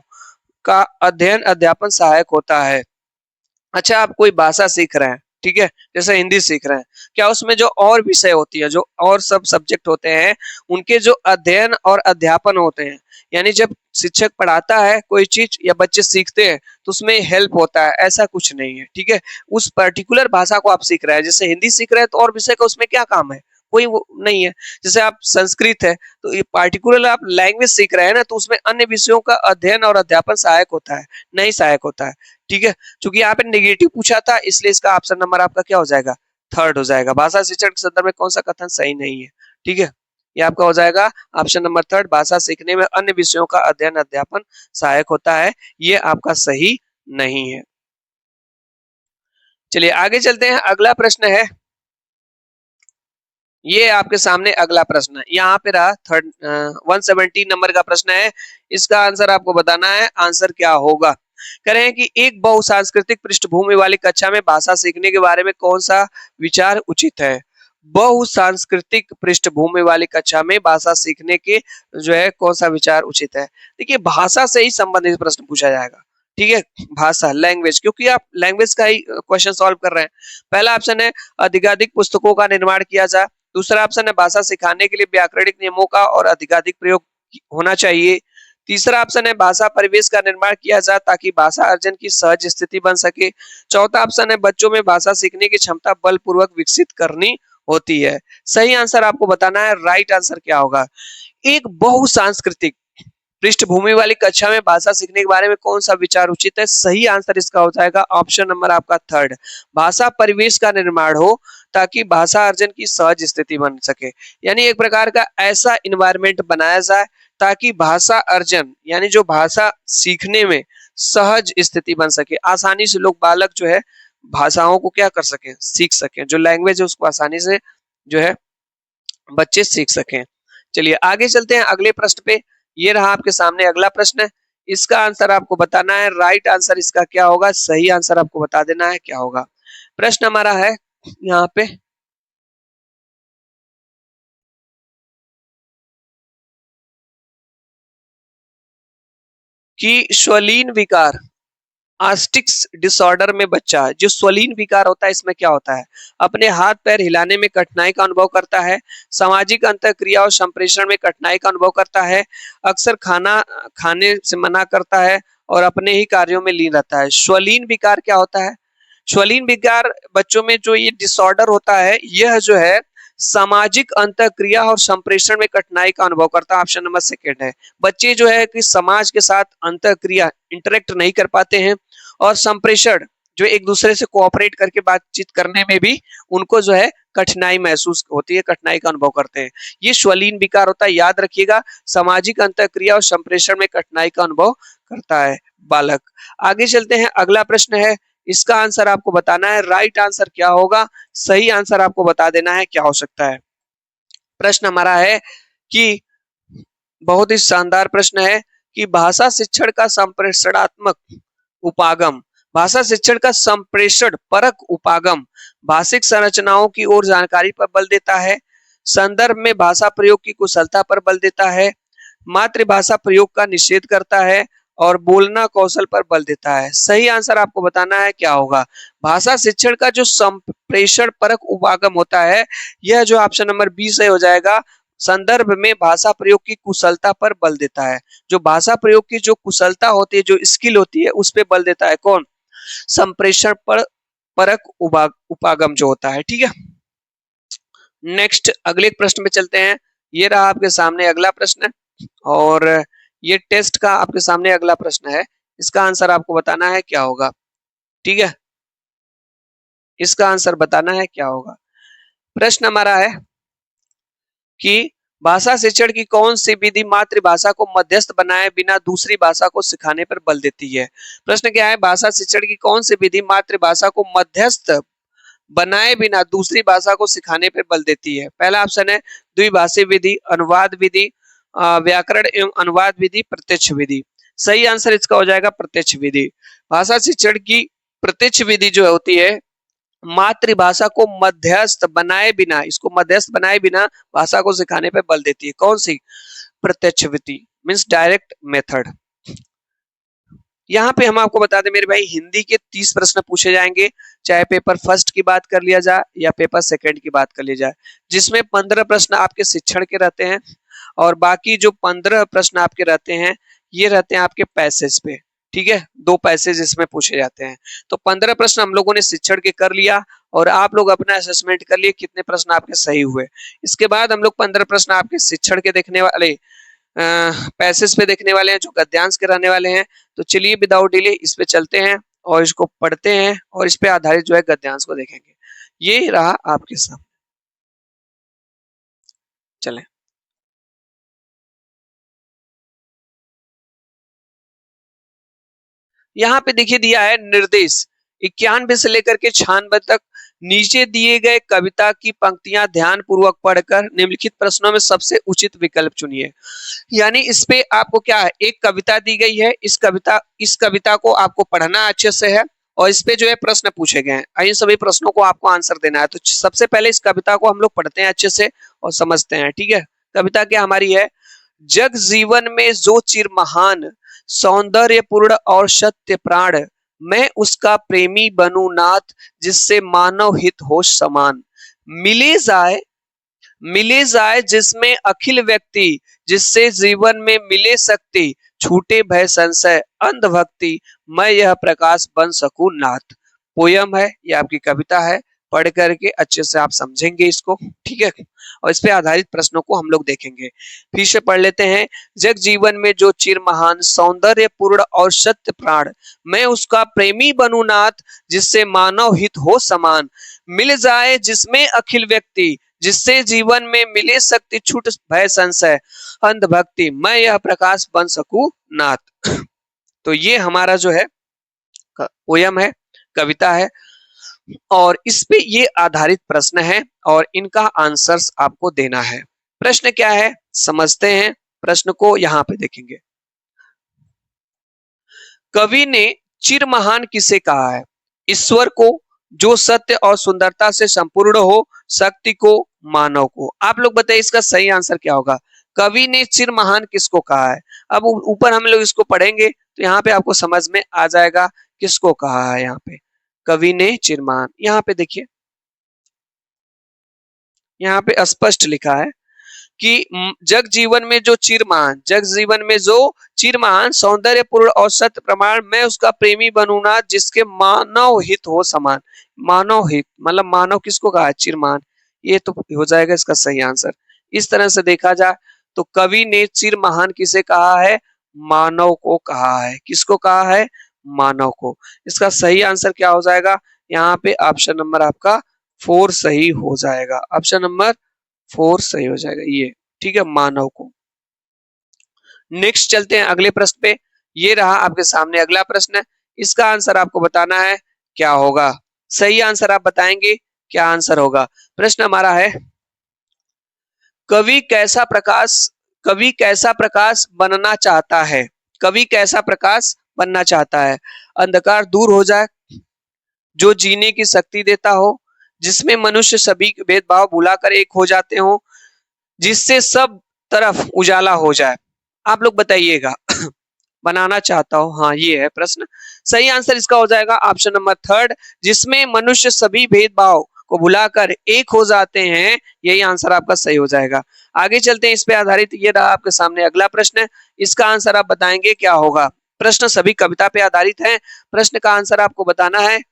का अध्ययन अध्यापन सहायक होता है। अच्छा, आप कोई भाषा सीख रहे हैं, ठीक है, जैसे हिंदी सीख रहे हैं, क्या उसमें जो और विषय होती है, जो और सब सब्जेक्ट होते हैं, उनके जो अध्ययन और अध्यापन होते हैं, यानी जब शिक्षक पढ़ाता है कोई चीज या बच्चे सीखते हैं तो उसमें हेल्प होता है, ऐसा कुछ नहीं है, ठीक है? उस पर्टिकुलर भाषा को आप सीख रहे हैं, जैसे हिंदी सीख रहे हैं तो और विषय का उसमें क्या काम है, कोई वो नहीं है। जैसे आप संस्कृत है तो ये पार्टिकुलर आप लैंग्वेज सीख रहे हैं ना, तो उसमें अन्य विषयों का अध्ययन और अध्यापन सहायक होता है, नहीं सहायक होता है, ठीक है? चूंकि यहाँ पे नेगेटिव पूछा था, इसलिए इसका ऑप्शन नंबर आपका क्या हो जाएगा? थर्ड हो जाएगा। भाषा शिक्षण के संदर्भ में कौन सा कथन सही नहीं है, ठीक है? ये आपका हो जाएगा ऑप्शन नंबर थर्ड, भाषा सीखने में अन्य विषयों का अध्ययन अध्यापन सहायक होता है, ये आपका सही नहीं है। चलिए आगे चलते हैं, अगला प्रश्न है, ये आपके सामने अगला प्रश्न है, यहाँ पे रहा 117 नंबर का प्रश्न है। इसका आंसर आपको बताना है, आंसर क्या होगा। कह रहे हैं कि एक बहुसांस्कृतिक पृष्ठभूमि वाली कक्षा में भाषा सीखने के बारे में कौन सा विचार उचित है। बहुसांस्कृतिक पृष्ठभूमि वाली कक्षा में भाषा सीखने के जो है कौन सा विचार उचित है। देखिए भाषा से ही संबंधित प्रश्न पूछा जाएगा, ठीक है, भाषा लैंग्वेज, क्योंकि आप लैंग्वेज का ही क्वेश्चन सॉल्व कर रहे हैं। पहला ऑप्शन है अधिकाधिक पुस्तकों का निर्माण किया जाए। दूसरा ऑप्शन है भाषा सिखाने के लिए व्याकरणिक नियमों का और अधिकाधिक प्रयोग होना चाहिए। तीसरा ऑप्शन है भाषा परिवेश का निर्माण किया जाए ताकि भाषा अर्जन की सहज स्थिति बन सके। चौथा ऑप्शन है बच्चों में भाषा सीखने की क्षमता बलपूर्वक विकसित करनी होती है। सही आंसर आपको बताना है, राइट आंसर क्या होगा। एक बहुसांस्कृतिक पृष्ठभूमि वाली कक्षा में भाषा सीखने के बारे में कौन सा विचार उचित है। सही आंसर इसका हो जाएगा ऑप्शन नंबर आपका थर्ड, भाषा परिवेश का निर्माण हो ताकि भाषा अर्जन की सहज स्थिति बन सके। यानी एक प्रकार का ऐसा इन्वायरमेंट बनाया जाए ताकि भाषा अर्जन यानी जो भाषा सीखने में सहज स्थिति बन सके, आसानी से लोग बालक जो है भाषाओं को क्या कर सके, सीख सके, जो लैंग्वेज है उसको आसानी से जो है बच्चे सीख सकें। चलिए आगे चलते हैं अगले प्रश्न पे। ये रहा आपके सामने अगला प्रश्न है, इसका आंसर आपको बताना है, राइट आंसर इसका क्या होगा, सही आंसर आपको बता देना है क्या होगा। प्रश्न हमारा है यहाँ पे कि स्वलीन विकार आस्टिक्स डिसऑर्डर में बच्चा जो स्वलीन विकार होता है इसमें क्या होता है, अपने हाथ पैर हिलाने में कठिनाई का अनुभव करता है, सामाजिक अंतःक्रिया और संप्रेषण में कठिनाई का अनुभव करता है, अक्सर खाना खाने से मना करता है और अपने ही कार्यों में लीन रहता है। स्वलीन विकार क्या होता है। स्वलीन विकार बच्चों में जो ये डिसऑर्डर होता है यह जो है सामाजिक अंतःक्रिया और संप्रेषण में कठिनाई का अनुभव करता है। ऑप्शन नंबर सेकंड है, बच्चे जो है कि समाज के साथ अंतःक्रिया इंटरेक्ट नहीं कर पाते हैं और संप्रेषण जो एक दूसरे से कोऑपरेट करके बातचीत करने में भी उनको जो है कठिनाई महसूस होती है, कठिनाई का अनुभव करते हैं। ये स्वलीन विकार होता है, याद रखिएगा, सामाजिक अंतःक्रिया और संप्रेषण में कठिनाई का अनुभव करता है बालक। आगे चलते हैं, अगला प्रश्न है, इसका आंसर आपको बताना है, राइट आंसर क्या होगा, सही आंसर आपको बता देना है क्या हो सकता है। प्रश्न हमारा है कि बहुत ही शानदार प्रश्न है कि भाषा शिक्षण का संप्रेषणात्मक उपागम, भाषा शिक्षण का संप्रेषण परक उपागम भाषिक संरचनाओं की ओर जानकारी पर बल देता है, संदर्भ में भाषा प्रयोग की कुशलता पर बल देता है, मातृभाषा प्रयोग का निषेध करता है और बोलना कौशल पर बल देता है। सही आंसर आपको बताना है क्या होगा। भाषा शिक्षण का जो संप्रेषण परक उपागम होता है यह जो ऑप्शन नंबर 20 हो जाएगा, संदर्भ में भाषा प्रयोग की कुशलता पर बल देता है। जो भाषा प्रयोग की जो कुशलता होती है, जो स्किल होती है, उस पे बल देता है कौन, संप्रेषण पर परक उपागम जो होता है। ठीक है, नेक्स्ट अगले प्रश्न में चलते हैं। ये रहा आपके सामने अगला प्रश्न और ये टेस्ट का आपके सामने अगला प्रश्न है, इसका आंसर आपको बताना है क्या होगा। ठीक है, इसका आंसर बताना है क्या होगा। प्रश्न हमारा है कि भाषा शिक्षण की कौन सी विधि मातृभाषा को मध्यस्थ बनाए बिना दूसरी भाषा को सिखाने पर बल देती है। प्रश्न क्या है, भाषा शिक्षण की कौन सी विधि मातृभाषा को मध्यस्थ बनाए बिना दूसरी भाषा को सिखाने पर बल देती है। पहला ऑप्शन है द्विभाषी विधि, अनुवाद विधि, व्याकरण एवं अनुवाद विधि, प्रत्यक्ष विधि। सही आंसर इसका हो जाएगा प्रत्यक्ष विधि। भाषा शिक्षण की प्रत्यक्ष विधि जो होती है मातृभाषा को मध्यस्थ बनाए बिना, इसको मध्यस्थ बनाए बिना भाषा को सिखाने पर बल देती है। कौन सी, प्रत्यक्ष विधि, मीन्स डायरेक्ट मेथड। यहाँ पे हम आपको बता दें मेरे भाई, हिंदी के 30 प्रश्न पूछे जाएंगे, चाहे पेपर फर्स्ट की बात कर लिया जाए या पेपर सेकंड की बात कर लिया जाए, जिसमें 15 प्रश्न आपके शिक्षण के रहते हैं और बाकी जो 15 प्रश्न आपके रहते हैं ये रहते हैं आपके पैसेज पे। ठीक है, 2 पैसेज इसमें पूछे जाते हैं। तो 15 प्रश्न हम लोगों ने शिक्षण के कर लिया और आप लोग अपना असेसमेंट कर लिए कितने प्रश्न आपके सही हुए। इसके बाद हम लोग 15 प्रश्न आपके शिक्षण के देखने वाले, पैसेज पे देखने वाले हैं जो गद्यांश के रहने वाले हैं। तो चलिए विदाउट डिले इस पे चलते हैं और इसको पढ़ते हैं और इस पे आधारित जो है गद्यांश को देखेंगे। ये रहा आपके सामने, चलें। यहाँ पे देखिए दिया है निर्देश 91 से लेकर के 96 तक नीचे दिए गए कविता की पंक्तियां ध्यान पूर्वक पढ़कर निम्नलिखित प्रश्नों में सबसे उचित विकल्प चुनिए। यानी इस पे आपको क्या है, एक कविता दी गई है, इस कविता को आपको पढ़ना अच्छे से है और इस पे जो है प्रश्न पूछे गए हैं। इन सभी प्रश्नों को आपको आंसर देना है। तो सबसे पहले इस कविता को हम लोग पढ़ते हैं अच्छे से और समझते हैं। ठीक है, कविता क्या हमारी है, जग जीवन में जो चिर महान, सौंदर्यपूर्ण और सत्य प्राण, मैं उसका प्रेमी बनूं नाथ, जिससे मानव हित हो समान। मिले जाए मिले जाए जिसमें अखिल व्यक्ति, जिससे जीवन में मिले शक्ति, छूटे भय संशय अंध भक्ति, मैं यह प्रकाश बन सकूं नाथ। पोयम है, ये आपकी कविता है, पढ़ करके अच्छे से आप समझेंगे इसको। ठीक है, और इस पे आधारित प्रश्नों को हम लोग देखेंगे। फिर से पढ़ लेते हैं। जग जीवन में जो चिर महान, सौंदर्य पूर्ण और सत्य प्राण, मैं उसका प्रेमी बनूं नाथ, जिससे मानव हित हो समान। मिल जाए जिसमें अखिल व्यक्ति, जिससे जीवन में मिले शक्ति, छूट भय संशय अंध भक्ति, मैं यह प्रकाश बन सकूं नाथ। तो ये हमारा जो है पोयम है, कविता है, और इस पे ये आधारित प्रश्न है और इनका आंसर्स आपको देना है। प्रश्न क्या है समझते हैं, प्रश्न को यहां पे देखेंगे। कवि ने चिर महान किसे कहा है? ईश्वर को, जो सत्य और सुंदरता से संपूर्ण हो, शक्ति को, मानव को। आप लोग बताइए इसका सही आंसर क्या होगा। कवि ने चिर महान किसको कहा है? अब ऊपर हम लोग इसको पढ़ेंगे तो यहाँ पे आपको समझ में आ जाएगा किसको कहा है। यहाँ पे कवि ने चिर महान, यहाँ पे देखिए, यहाँ पे स्पष्ट लिखा है कि जग जीवन में जो चिरमान, जग जीवन में जो चिरमान, सौंदर्य पूर्ण और सत्य प्रमाण, मैं उसका प्रेमी बनूंगा, जिसके मानव हित हो समान। मानव हित मतलब मानव किसको कहा है? चिरमान। ये तो हो जाएगा इसका सही आंसर। इस तरह से देखा जाए तो कवि ने चिर महान किसे कहा है? मानव को कहा है। किसको कहा है? मानव को। इसका सही आंसर क्या हो जाएगा? यहाँ पे ऑप्शन नंबर आपका 4 सही हो जाएगा। ऑप्शन नंबर 4 सही हो जाएगा ये। ठीक है, मानव को। नेक्स्ट चलते हैं अगले प्रश्न पे। ये रहा आपके सामने अगला प्रश्न। इसका आंसर आपको बताना है क्या होगा। सही आंसर आप बताएंगे, क्या आंसर होगा। प्रश्न हमारा है, कवि कैसा प्रकाश कवि कैसा प्रकाश बनना चाहता है? कवि कैसा प्रकाश बनना चाहता है? अंधकार दूर हो जाए, जो जीने की शक्ति देता हो, जिसमें मनुष्य सभी भेदभाव भुलाकर एक हो जाते हो, जिससे सब तरफ उजाला हो जाए। आप लोग बताइएगा। बनाना चाहता हूं, हाँ ये है प्रश्न। सही आंसर इसका हो जाएगा ऑप्शन नंबर 3, जिसमें मनुष्य सभी भेदभाव को भुलाकर एक हो जाते हैं। यही आंसर आपका सही हो जाएगा। आगे चलते हैं, इस पे आधारित ये रहा आपके सामने अगला प्रश्न। इसका आंसर आप बताएंगे क्या होगा। प्रश्न सभी कविता पे आधारित है। प्रश्न का आंसर आपको बताना है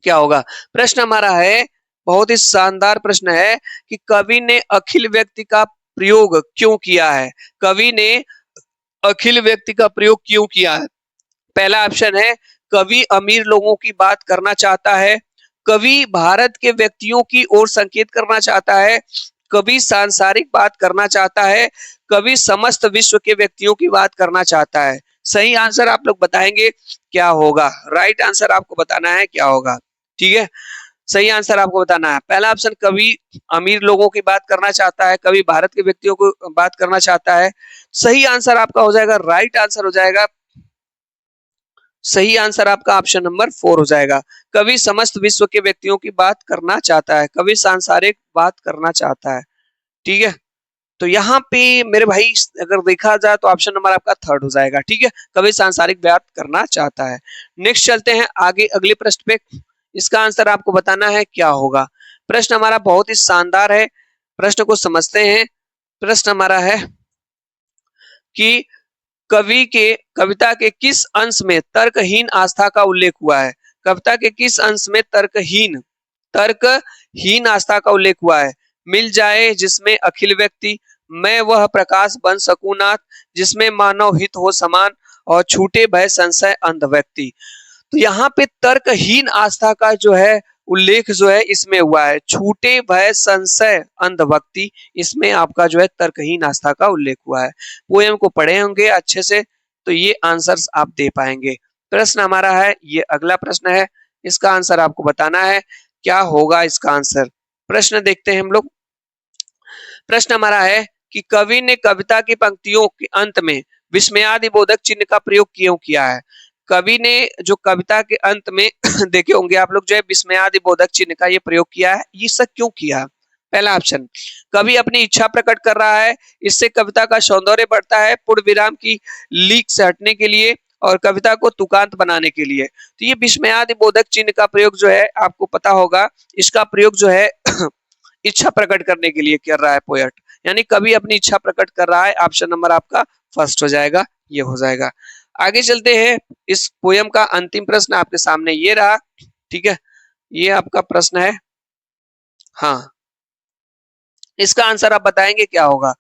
क्या होगा। प्रश्न हमारा है, बहुत ही शानदार प्रश्न है कि कवि ने अखिल व्यक्ति का प्रयोग क्यों किया है? कवि ने अखिल व्यक्ति का प्रयोग क्यों किया है? पहला ऑप्शन है, कवि अमीर लोगों की बात करना चाहता है, कवि भारत के व्यक्तियों की ओर संकेत करना चाहता है, कवि सांसारिक बात करना चाहता है, कवि समस्त विश्व के व्यक्तियों की बात करना चाहता है। सही आंसर आप लोग बताएंगे क्या होगा। राइट आंसर आपको बताना है क्या होगा। ठीक है, सही आंसर आपको बताना है। पहला ऑप्शन, कवि अमीर लोगों की बात करना चाहता है, कवि भारत के व्यक्तियों को बात करना चाहता है। सही आंसर आपका हो जाएगा, राइट आंसर हो जाएगा, सही आंसर आपका ऑप्शन नंबर 4 हो जाएगा। कवि समस्त विश्व के व्यक्तियों की बात करना चाहता है, कवि सांसारिक बात करना चाहता है। ठीक है, तो यहाँ पे मेरे भाई अगर देखा जाए तो ऑप्शन नंबर आपका 3 हो जाएगा। ठीक है, कवि सांसारिक बात करना चाहता है। नेक्स्ट चलते हैं आगे अगले प्रश्न पे। इसका आंसर आपको बताना है क्या होगा। प्रश्न हमारा बहुत ही शानदार है, प्रश्न को समझते हैं। प्रश्न हमारा है कि कविता के किस अंश में तर्कहीन आस्था का उल्लेख हुआ है? कविता के किस अंश में तर्कहीन आस्था का उल्लेख हुआ है? मिल जाए जिसमें अखिल व्यक्ति, मैं वह प्रकाश बन सकूं नाथ, जिसमें मानव हित हो समान, और छूटे भय संशय अंध व्यक्ति। तो यहाँ पे तर्कहीन आस्था का जो है उल्लेख जो है इसमें हुआ है। छूटे भय संशय अंधभक्ति, इसमें आपका जो है तर्कहीन आस्था का उल्लेख हुआ है। पोएम को पढ़े होंगे अच्छे से तो ये आंसर्स आप दे पाएंगे। प्रश्न हमारा है, ये अगला प्रश्न है, इसका आंसर आपको बताना है, क्या होगा इसका आंसर। प्रश्न देखते हैं हम लोग। प्रश्न हमारा है कि कवि ने कविता की पंक्तियों के अंत में विस्मयादिबोधक चिन्ह का प्रयोग क्यों किया है। कवि ने जो कविता के अंत में देखे होंगे आप लोग, जो है विस्मयादिबोधक चिन्ह का ये प्रयोग किया है, ये सब क्यों किया। पहला ऑप्शन, कवि अपनी इच्छा प्रकट कर रहा है, इससे कविता का सौंदर्य बढ़ता है, पूर्ण विराम की लीक से हटने के लिए और कविता को तुकांत बनाने के लिए। तो ये विस्मयादिबोधक चिन्ह का प्रयोग जो है आपको पता होगा, इसका प्रयोग जो है इच्छा प्रकट करने के लिए कर रहा है पोएट, यानी कवि अपनी इच्छा प्रकट कर रहा है। ऑप्शन नंबर आपका फर्स्ट हो जाएगा, ये हो जाएगा। आगे चलते हैं, इस पोयम का अंतिम प्रश्न आपके सामने ये रहा, ठीक है, ये आपका प्रश्न है। हाँ, इसका आंसर आप बताएंगे क्या होगा।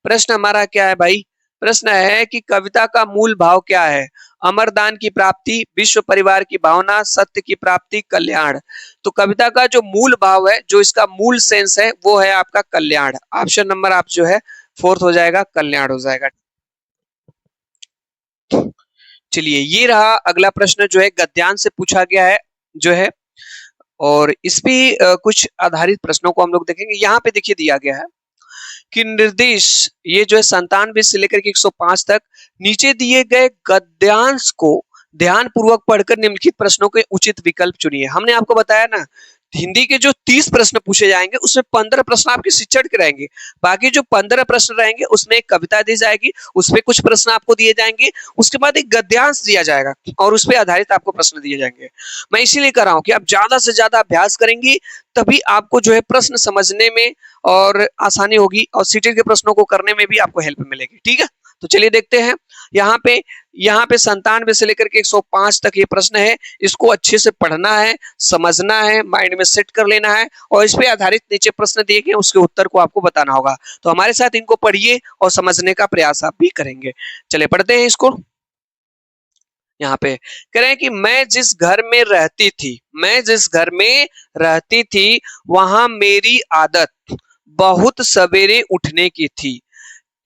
प्रश्न हमारा क्या है भाई, प्रश्न है कि कविता का मूल भाव क्या है। अमरदान की प्राप्ति, विश्व परिवार की भावना, सत्य की प्राप्ति, कल्याण। तो कविता का जो मूल भाव है, जो इसका मूल सेंस है, वो है आपका कल्याण। ऑप्शन नंबर आप जो है फोर्थ हो जाएगा, कल्याण हो जाएगा। चलिए, ये रहा अगला प्रश्न जो है गद्यांश से पूछा गया है जो है, और इस पे कुछ आधारित प्रश्नों को हम लोग देखेंगे। यहाँ पे देखिए दिया गया है कि निर्देश, ये जो है 97 से लेकर के 105 तक नीचे दिए गए गद्यांश को ध्यान पूर्वक पढ़कर निम्नलिखित प्रश्नों के उचित विकल्प चुनिए। हमने आपको बताया ना, हिंदी के जो 30 प्रश्न पूछे जाएंगे उसमें 15 प्रश्न आपके शिक्षण के रहेंगे, बाकी जो 15 प्रश्न रहेंगे उसमें एक कविता दी जाएगी, उसमें कुछ प्रश्न आपको दिए जाएंगे, उसके बाद एक गद्यांश दिया जाएगा और उस पर आधारित आपको प्रश्न दिए जाएंगे। मैं इसीलिए कर रहा हूं कि आप ज्यादा से ज्यादा अभ्यास करेंगी, तभी आपको जो है प्रश्न समझने में और आसानी होगी और सीटेट के प्रश्नों को करने में भी आपको हेल्प मिलेगी। ठीक है, तो चलिए देखते हैं। यहाँ पे 97 से लेकर के 105 तक ये प्रश्न है, इसको अच्छे से पढ़ना है, समझना है, माइंड में सेट कर लेना है और इस पे आधारित नीचे प्रश्न दिए गए उसके उत्तर को आपको बताना होगा। तो हमारे साथ इनको पढ़िए और समझने का प्रयास आप भी करेंगे। चलिए पढ़ते हैं इसको। यहाँ पे कह रहे हैं कि मैं जिस घर में रहती थी वहां मेरी आदत बहुत सवेरे उठने की थी।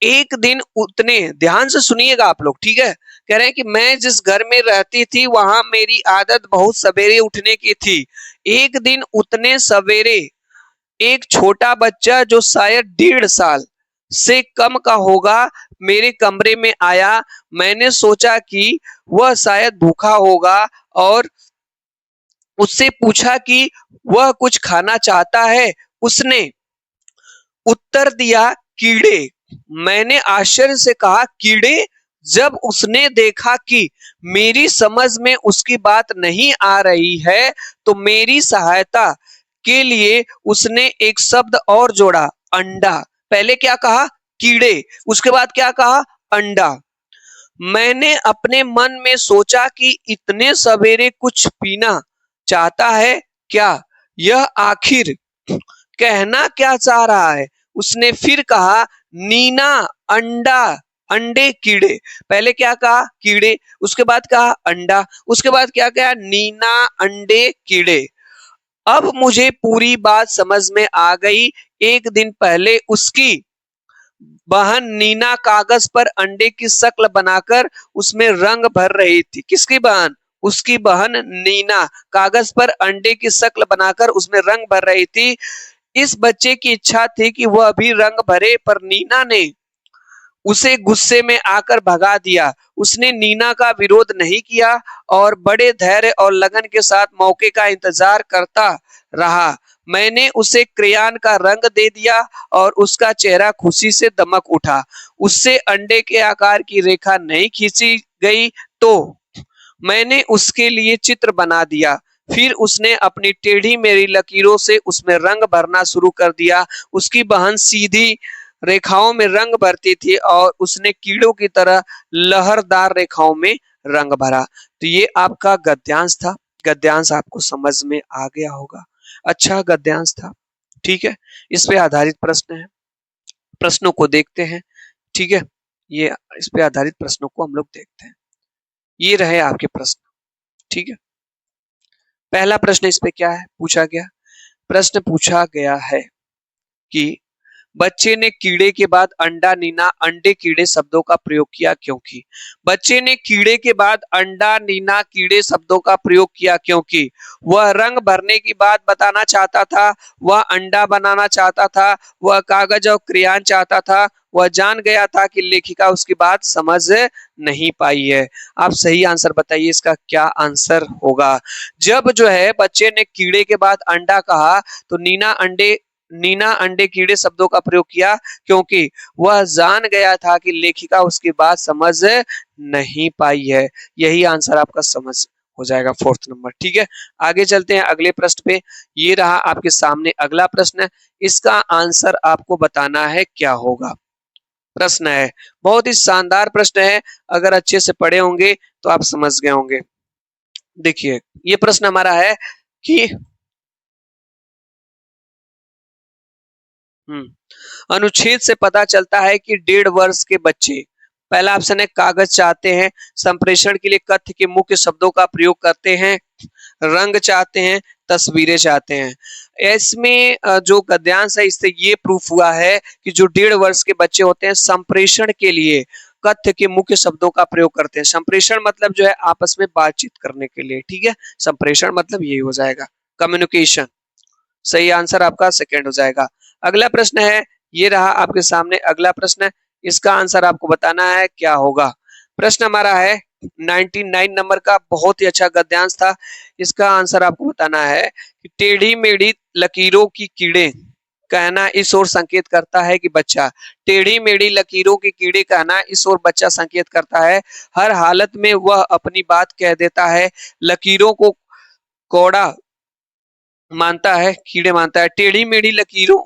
एक दिन उतने, ध्यान से सुनिएगा आप लोग, ठीक है। कह रहे हैं कि मैं जिस घर में रहती थी वहां मेरी आदत बहुत सवेरे उठने की थी। एक दिन उतने सवेरे एक छोटा बच्चा जो शायद 1.5 साल से कम का होगा मेरे कमरे में आया। मैंने सोचा कि वह शायद भूखा होगा और उससे पूछा कि वह कुछ खाना चाहता है। उसने उत्तर दिया, कीड़े। मैंने आश्चर्य से कहा, कीड़े। जब उसने देखा कि मेरी समझ में उसकी बात नहीं आ रही है तो मेरी सहायता के लिए उसने एक शब्द और जोड़ा, अंडा। पहले क्या कहा, कीड़े, उसके बाद क्या कहा, अंडा। मैंने अपने मन में सोचा कि इतने सवेरे कुछ पीना चाहता है क्या, यह आखिर कहना क्या चाह रहा है। उसने फिर कहा, नीना, अंडा, अंडे, कीड़े। पहले क्या कहा, कीड़े, उसके बाद कहा अंडा, उसके बाद क्या कहा, नीना, अंडे, कीड़े। अब मुझे पूरी बात समझ में आ गई। एक दिन पहले उसकी बहन नीना कागज पर अंडे की शक्ल बनाकर उसमें रंग भर रही थी। किसकी बहन, उसकी बहन नीना कागज पर अंडे की शक्ल बनाकर उसमें रंग भर रही थी। इस बच्चे की इच्छा थी कि वह भी रंग भरे, पर नीना ने उसे गुस्से में आकर भगा दिया। उसने नीना का विरोध नहीं किया और बड़े धैर्य और लगन के साथ मौके का इंतजार करता रहा। मैंने उसे क्रेयॉन का रंग दे दिया और उसका चेहरा खुशी से दमक उठा। उससे अंडे के आकार की रेखा नहीं खींची गई तो मैंने उसके लिए चित्र बना दिया। फिर उसने अपनी टेढ़ी मेढ़ी लकीरों से उसमें रंग भरना शुरू कर दिया। उसकी बहन सीधी रेखाओं में रंग भरती थी और उसने कीड़ों की तरह लहरदार रेखाओं में रंग भरा। तो ये आपका गद्यांश था। गद्यांश आपको समझ में आ गया होगा, अच्छा गद्यांश था, ठीक है। इस पे आधारित प्रश्न है, प्रश्नों को देखते हैं, ठीक है। ये इस पे आधारित प्रश्नों को हम लोग देखते हैं। ये रहे आपके प्रश्न, ठीक है। पहला प्रश्न इस पे क्या है पूछा गया, प्रश्न पूछा गया है कि बच्चे ने कीड़े के बाद अंडा, नीना, अंडे, कीड़े शब्दों का प्रयोग किया क्योंकि। बच्चे ने कीड़े के बाद अंडा, नीना, कीड़े शब्दों का प्रयोग किया क्योंकि वह रंग भरने की बात बताना चाहता था, वह अंडा बनाना चाहता था, वह कागज और क्रेयॉन चाहता था, वह जान गया था कि लेखिका उसकी बात समझ नहीं पाई है। आप सही आंसर बताइए, इसका क्या आंसर होगा। जब जो है बच्चे ने कीड़े के बाद अंडा कहा तो नीना अंडे कीड़े शब्दों का प्रयोग किया क्योंकि वह जान गया था कि लेखिका उसकी बात समझ नहीं पाई है। यही आंसर आपका समझ हो जाएगा, फोर्थ नंबर। ठीक है, आगे चलते हैं अगले प्रश्न पे। ये रहा आपके सामने अगला प्रश्न, इसका आंसर आपको बताना है क्या होगा। प्रश्न है, बहुत ही शानदार प्रश्न है, अगर अच्छे से पढ़े होंगे तो आप समझ गए होंगे। देखिए, ये प्रश्न हमारा है कि अनुच्छेद से पता चलता है कि 1.5 वर्ष के बच्चे, पहला ऑप्शन है कागज चाहते हैं, संप्रेषण के लिए कथ्य के मुख्य शब्दों का प्रयोग करते हैं, रंग चाहते हैं, तस्वीरें चाहते हैं। इसमें जो गद्यांश है इससे ये प्रूफ हुआ है कि जो 1.5 वर्ष के बच्चे होते हैं संप्रेषण के लिए कथ्य के मुख्य शब्दों का प्रयोग करते हैं। संप्रेषण मतलब जो है आपस में बातचीत करने के लिए। ठीक है, संप्रेषण मतलब यही हो जाएगा, कम्युनिकेशन। सही आंसर आपका सेकंड हो जाएगा। अगला प्रश्न है, ये रहा आपके सामने अगला प्रश्न, इसका आंसर आपको बताना है क्या होगा। प्रश्न हमारा है 99 नंबर का, बहुत ही अच्छा गद्यांश था। इसका आंसर आपको बताना है कि टेढ़ी मेढ़ी लकीरों की कीड़े कहना इस ओर संकेत करता है कि बच्चा। टेढ़ी मेढ़ी लकीरों के कीड़े कहना इस ओर बच्चा संकेत करता है, हर हालत में वह अपनी बात कह देता है, लकीरों को कौड़ा मानता है, कीड़े मानता है, टेढ़ी मेढ़ी लकीरों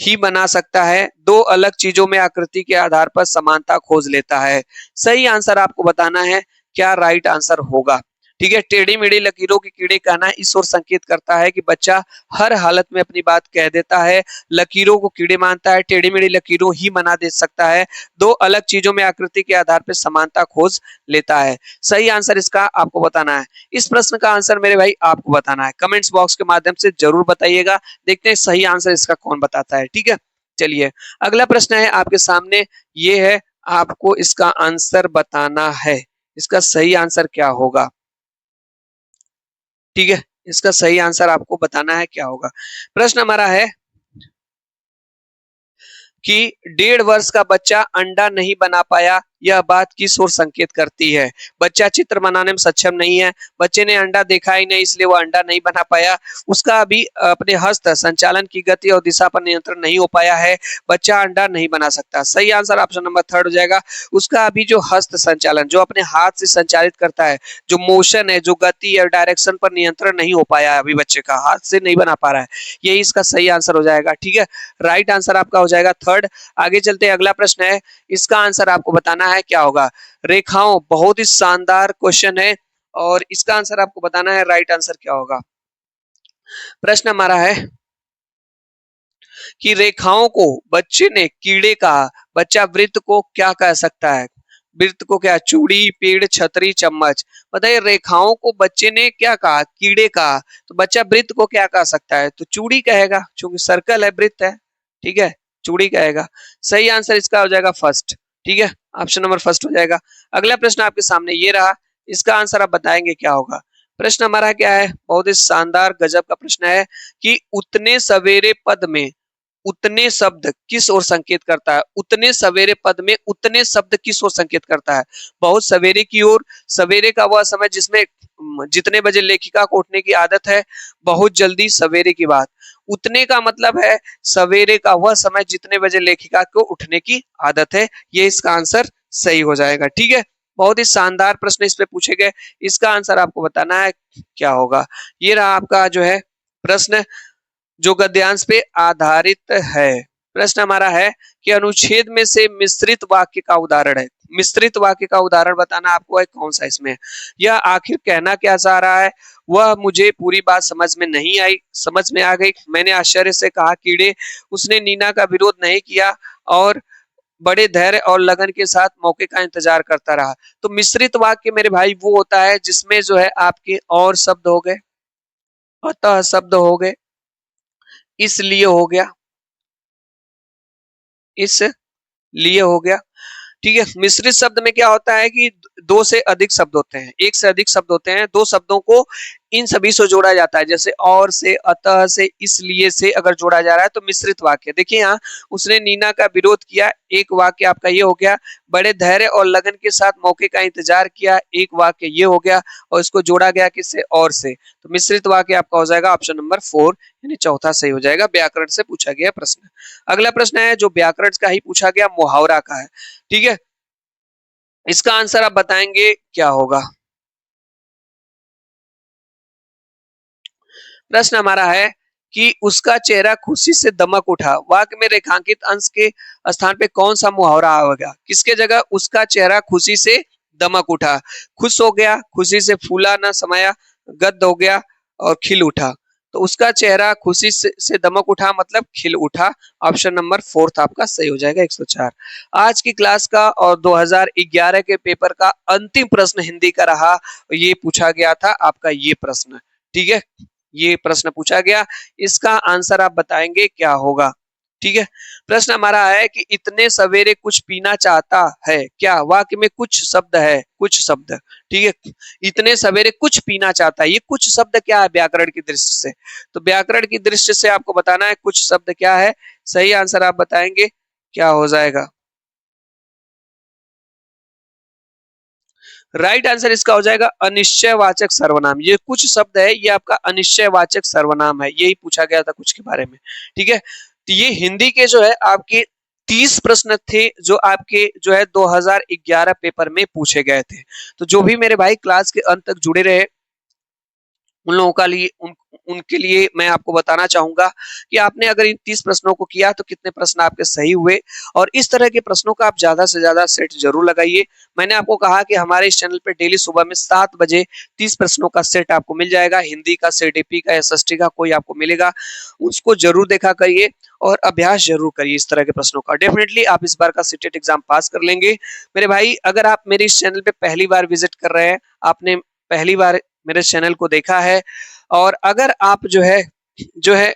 ही बना सकता है, दो अलग चीजों में आकृति के आधार पर समानता खोज लेता है। सही आंसर आपको बताना है क्या राइट आंसर होगा। ठीक है, टेढ़ी मेढ़ी लकीरों के कीड़े कहना इस ओर संकेत करता है कि बच्चा हर हालत में अपनी बात कह देता है, लकीरों को कीड़े मानता है, टेढ़ी मेढ़ी लकीरों ही बना दे सकता है, दो अलग चीजों में आकृति के आधार पर समानता खोज लेता है। सही आंसर इसका आपको बताना है। इस प्रश्न का आंसर मेरे भाई आपको बताना है, कमेंट्स बॉक्स के माध्यम से जरूर बताइएगा। देखते हैं सही आंसर इसका कौन बताता है। ठीक है, चलिए अगला प्रश्न है आपके सामने, ये है, आपको इसका आंसर बताना है, इसका सही आंसर क्या होगा। ठीक है, इसका सही आंसर आपको बताना है क्या होगा। प्रश्न हमारा है कि 1.5 वर्ष का बच्चा अंडा नहीं बना पाया, यह बात किस ओर संकेत करती है। बच्चा चित्र बनाने में सक्षम नहीं है, बच्चे ने अंडा देखा ही नहीं इसलिए वो अंडा नहीं बना पाया, उसका अभी अपने हस्त संचालन की गति और दिशा पर नियंत्रण नहीं हो पाया है, बच्चा अंडा नहीं बना सकता। सही आंसर ऑप्शन नंबर थर्ड हो जाएगा, उसका अभी जो हस्त संचालन, जो अपने हाथ से संचालित करता है, जो मोशन है, जो गति और डायरेक्शन पर नियंत्रण नहीं हो पाया है, अभी बच्चे का हाथ से नहीं बना पा रहा है, यही इसका सही आंसर हो जाएगा। ठीक है, राइट आंसर आपका हो जाएगा थर्ड। आगे चलते हैं, अगला प्रश्न है, इसका आंसर आपको बताना है क्या होगा। रेखाओं, बहुत ही शानदार क्वेश्चन है और इसका आंसर आपको बताना है राइट आंसर क्या होगा। प्रश्न हमारा है कि रेखाओं को बच्चे ने कीड़े कहा, बच्चा वृत्त को क्या कह सकता है। वृत्त को क्या, चूड़ी, पेड़, छतरी, चम्मच। बताइए, रेखाओं को बच्चे ने क्या कहा, कीड़े कहा, तो बच्चा वृत्त को क्या कह सकता है, तो चूड़ी कहेगा, क्योंकि सर्कल है, वृत्त है। ठीक है, चूड़ी कहेगा। सही आंसर इसका हो जाएगा फर्स्ट। ठीक है, ऑप्शन नंबर फर्स्ट हो जाएगा। अगला प्रश्न आपके सामने ये रहा, इसका आंसर आप बताएंगे क्या होगा। प्रश्न हमारा क्या है, बहुत ही शानदार गजब का प्रश्न है कि उतने सवेरे पद में उतने शब्द किस ओर संकेत करता है। उतने सवेरे पद में उतने शब्द किस ओर संकेत करता है, बहुत सवेरे की ओर। सवेरे का वह समय जिसमें जितने बजे लेखिका को उठने की आदत है, बहुत जल्दी, सवेरे की बात। उतने का मतलब है सवेरे का वह समय जितने बजे लेखिका को उठने की आदत है, ये इसका आंसर सही हो जाएगा। ठीक है, बहुत ही शानदार प्रश्न इस पे पूछे गए, इसका आंसर आपको बताना है क्या होगा। ये रहा आपका जो है प्रश्न, जो गद्यांश पे आधारित है। प्रश्न हमारा है कि अनुच्छेद में से मिश्रित वाक्य का उदाहरण है। मिश्रित वाक्य का उदाहरण बताना आपको है, कौन सा इसमें। यह आखिर कहना क्या चाह रहा है, वह मुझे पूरी बात समझ में नहीं आई, समझ में आ गई। मैंने आश्चर्य से कहा कीड़े, उसने नीना का विरोध नहीं किया और बड़े धैर्य और लगन के साथ मौके का इंतजार करता रहा। तो मिश्रित वाक्य मेरे भाई वो होता है जिसमें जो है आपके और शब्द हो गए, अतः शब्द हो गए, इसलिए हो गया, इस लिए हो गया। ठीक है, मिश्रित शब्द में क्या होता है कि दो से अधिक शब्द होते हैं, एक से अधिक शब्द होते हैं, दो शब्दों को इन सभी से जोड़ा जाता है, जैसे और से, अतः से, इसलिए से अगर जोड़ा जा रहा है तो मिश्रित वाक्य। देखिए यहाँ उसने नीना का विरोध किया, एक वाक्य आपका ये हो गया। बड़े धैर्य और लगन के साथ मौके का इंतजार किया, एक वाक्य ये हो गया, और इसको जोड़ा गया किससे, और से। तो मिश्रित वाक्य आपका हो जाएगा ऑप्शन नंबर 4, यानी चौथा सही हो जाएगा। व्याकरण से पूछा गया प्रश्न। अगला प्रश्न है जो व्याकरण का ही पूछा गया, मुहावरा का है। ठीक है, इसका आंसर आप बताएंगे क्या होगा। प्रश्न हमारा है कि उसका चेहरा खुशी से दमक उठा, वाक्य में रेखांकित अंश के स्थान पे कौन सा मुहावरा आएगा। किसके जगह उसका चेहरा खुशी से दमक उठा, खुश हो गया, खुशी से फूला न समाया, गद हो गया और खिल उठा। तो उसका चेहरा खुशी से दमक उठा मतलब खिल उठा। ऑप्शन नंबर 4 आपका सही हो जाएगा 104। आज की क्लास का और 2011 के पेपर का अंतिम प्रश्न हिंदी का रहा, ये पूछा गया था आपका ये प्रश्न। ठीक है, ये प्रश्न पूछा गया, इसका आंसर आप बताएंगे क्या होगा। ठीक है, प्रश्न हमारा है कि इतने सवेरे कुछ पीना चाहता है, क्या वाक्य में कुछ शब्द है, कुछ शब्द। ठीक है, इतने सवेरे कुछ पीना चाहता है, ये कुछ शब्द क्या है व्याकरण की दृष्टि से। तो व्याकरण की दृष्टि से आपको बताना है कुछ शब्द क्या है। सही आंसर आप बताएंगे क्या हो जाएगा। राइट आंसर इसका हो जाएगा अनिश्चयवाचक सर्वनाम। ये कुछ शब्द है, ये आपका अनिश्चयवाचक सर्वनाम है, यही पूछा गया था कुछ के बारे में। ठीक है, तो ये हिंदी के जो है आपके 30 प्रश्न थे जो आपके जो है 2011 पेपर में पूछे गए थे। तो जो भी मेरे भाई क्लास के अंत तक जुड़े रहे उन लोगों का लिए उनके लिए मैं आपको बताना चाहूंगा कि आपने अगर इन 30 प्रश्नों को किया तो कितने प्रश्न आपके सही हुए, और इस तरह के प्रश्नों का आप ज्यादा से ज्यादा सेट जरूर लगाइए। मैंने आपको कहा कि हमारे इस चैनल पे डेली सुबह में 7 बजे 30 प्रश्नों का सेट आपको मिल जाएगा, हिंदी का, सीटीपी का, एसएसटी का, कोई आपको मिलेगा, उसको जरूर देखा करिए और अभ्यास जरूर करिए इस तरह के प्रश्नों का। डेफिनेटली आप इस बार का सीटेट एग्जाम पास कर लेंगे। मेरे भाई अगर आप मेरे इस चैनल पे पहली बार विजिट कर रहे हैं, आपने पहली बार मेरे चैनल को देखा है, और अगर आप जो है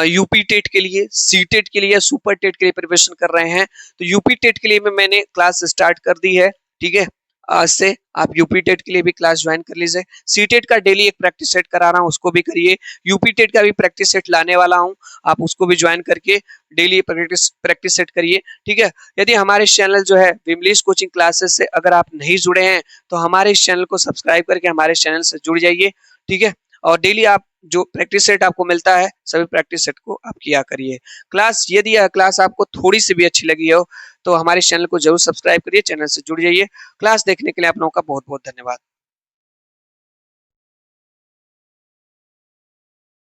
यूपी टेट के लिए, सी टेट के लिए या सुपर टेट के लिए प्रिपरेशन कर रहे हैं, तो यूपी टेट के लिए मैंने क्लास स्टार्ट कर दी है। ठीक है, आज से आप यूपी टेट के लिए भी क्लास ज्वाइन कर लीजिए। सी टेट का डेली एक प्रैक्टिस सेट करा रहा हूँ, उसको भी करिए। यूपी टेट का भी प्रैक्टिस सेट लाने वाला हूँ, आप उसको भी ज्वाइन करके डेली प्रैक्टिस सेट करिए। ठीक है, यदि हमारे चैनल जो है विमलेश कोचिंग क्लासेस से अगर आप नहीं जुड़े हैं तो हमारे इस चैनल को सब्सक्राइब करके हमारे चैनल से जुड़ जाइए। ठीक है, और डेली आप जो प्रैक्टिस सेट आपको मिलता है सभी प्रैक्टिस सेट को आप किया करिए। क्लास यदि यह क्लास आपको थोड़ी सी भी अच्छी लगी हो तो हमारे चैनल को जरूर सब्सक्राइब करिए, चैनल से जुड़ जाइए। क्लास देखने के लिए आप लोगों का बहुत बहुत धन्यवाद।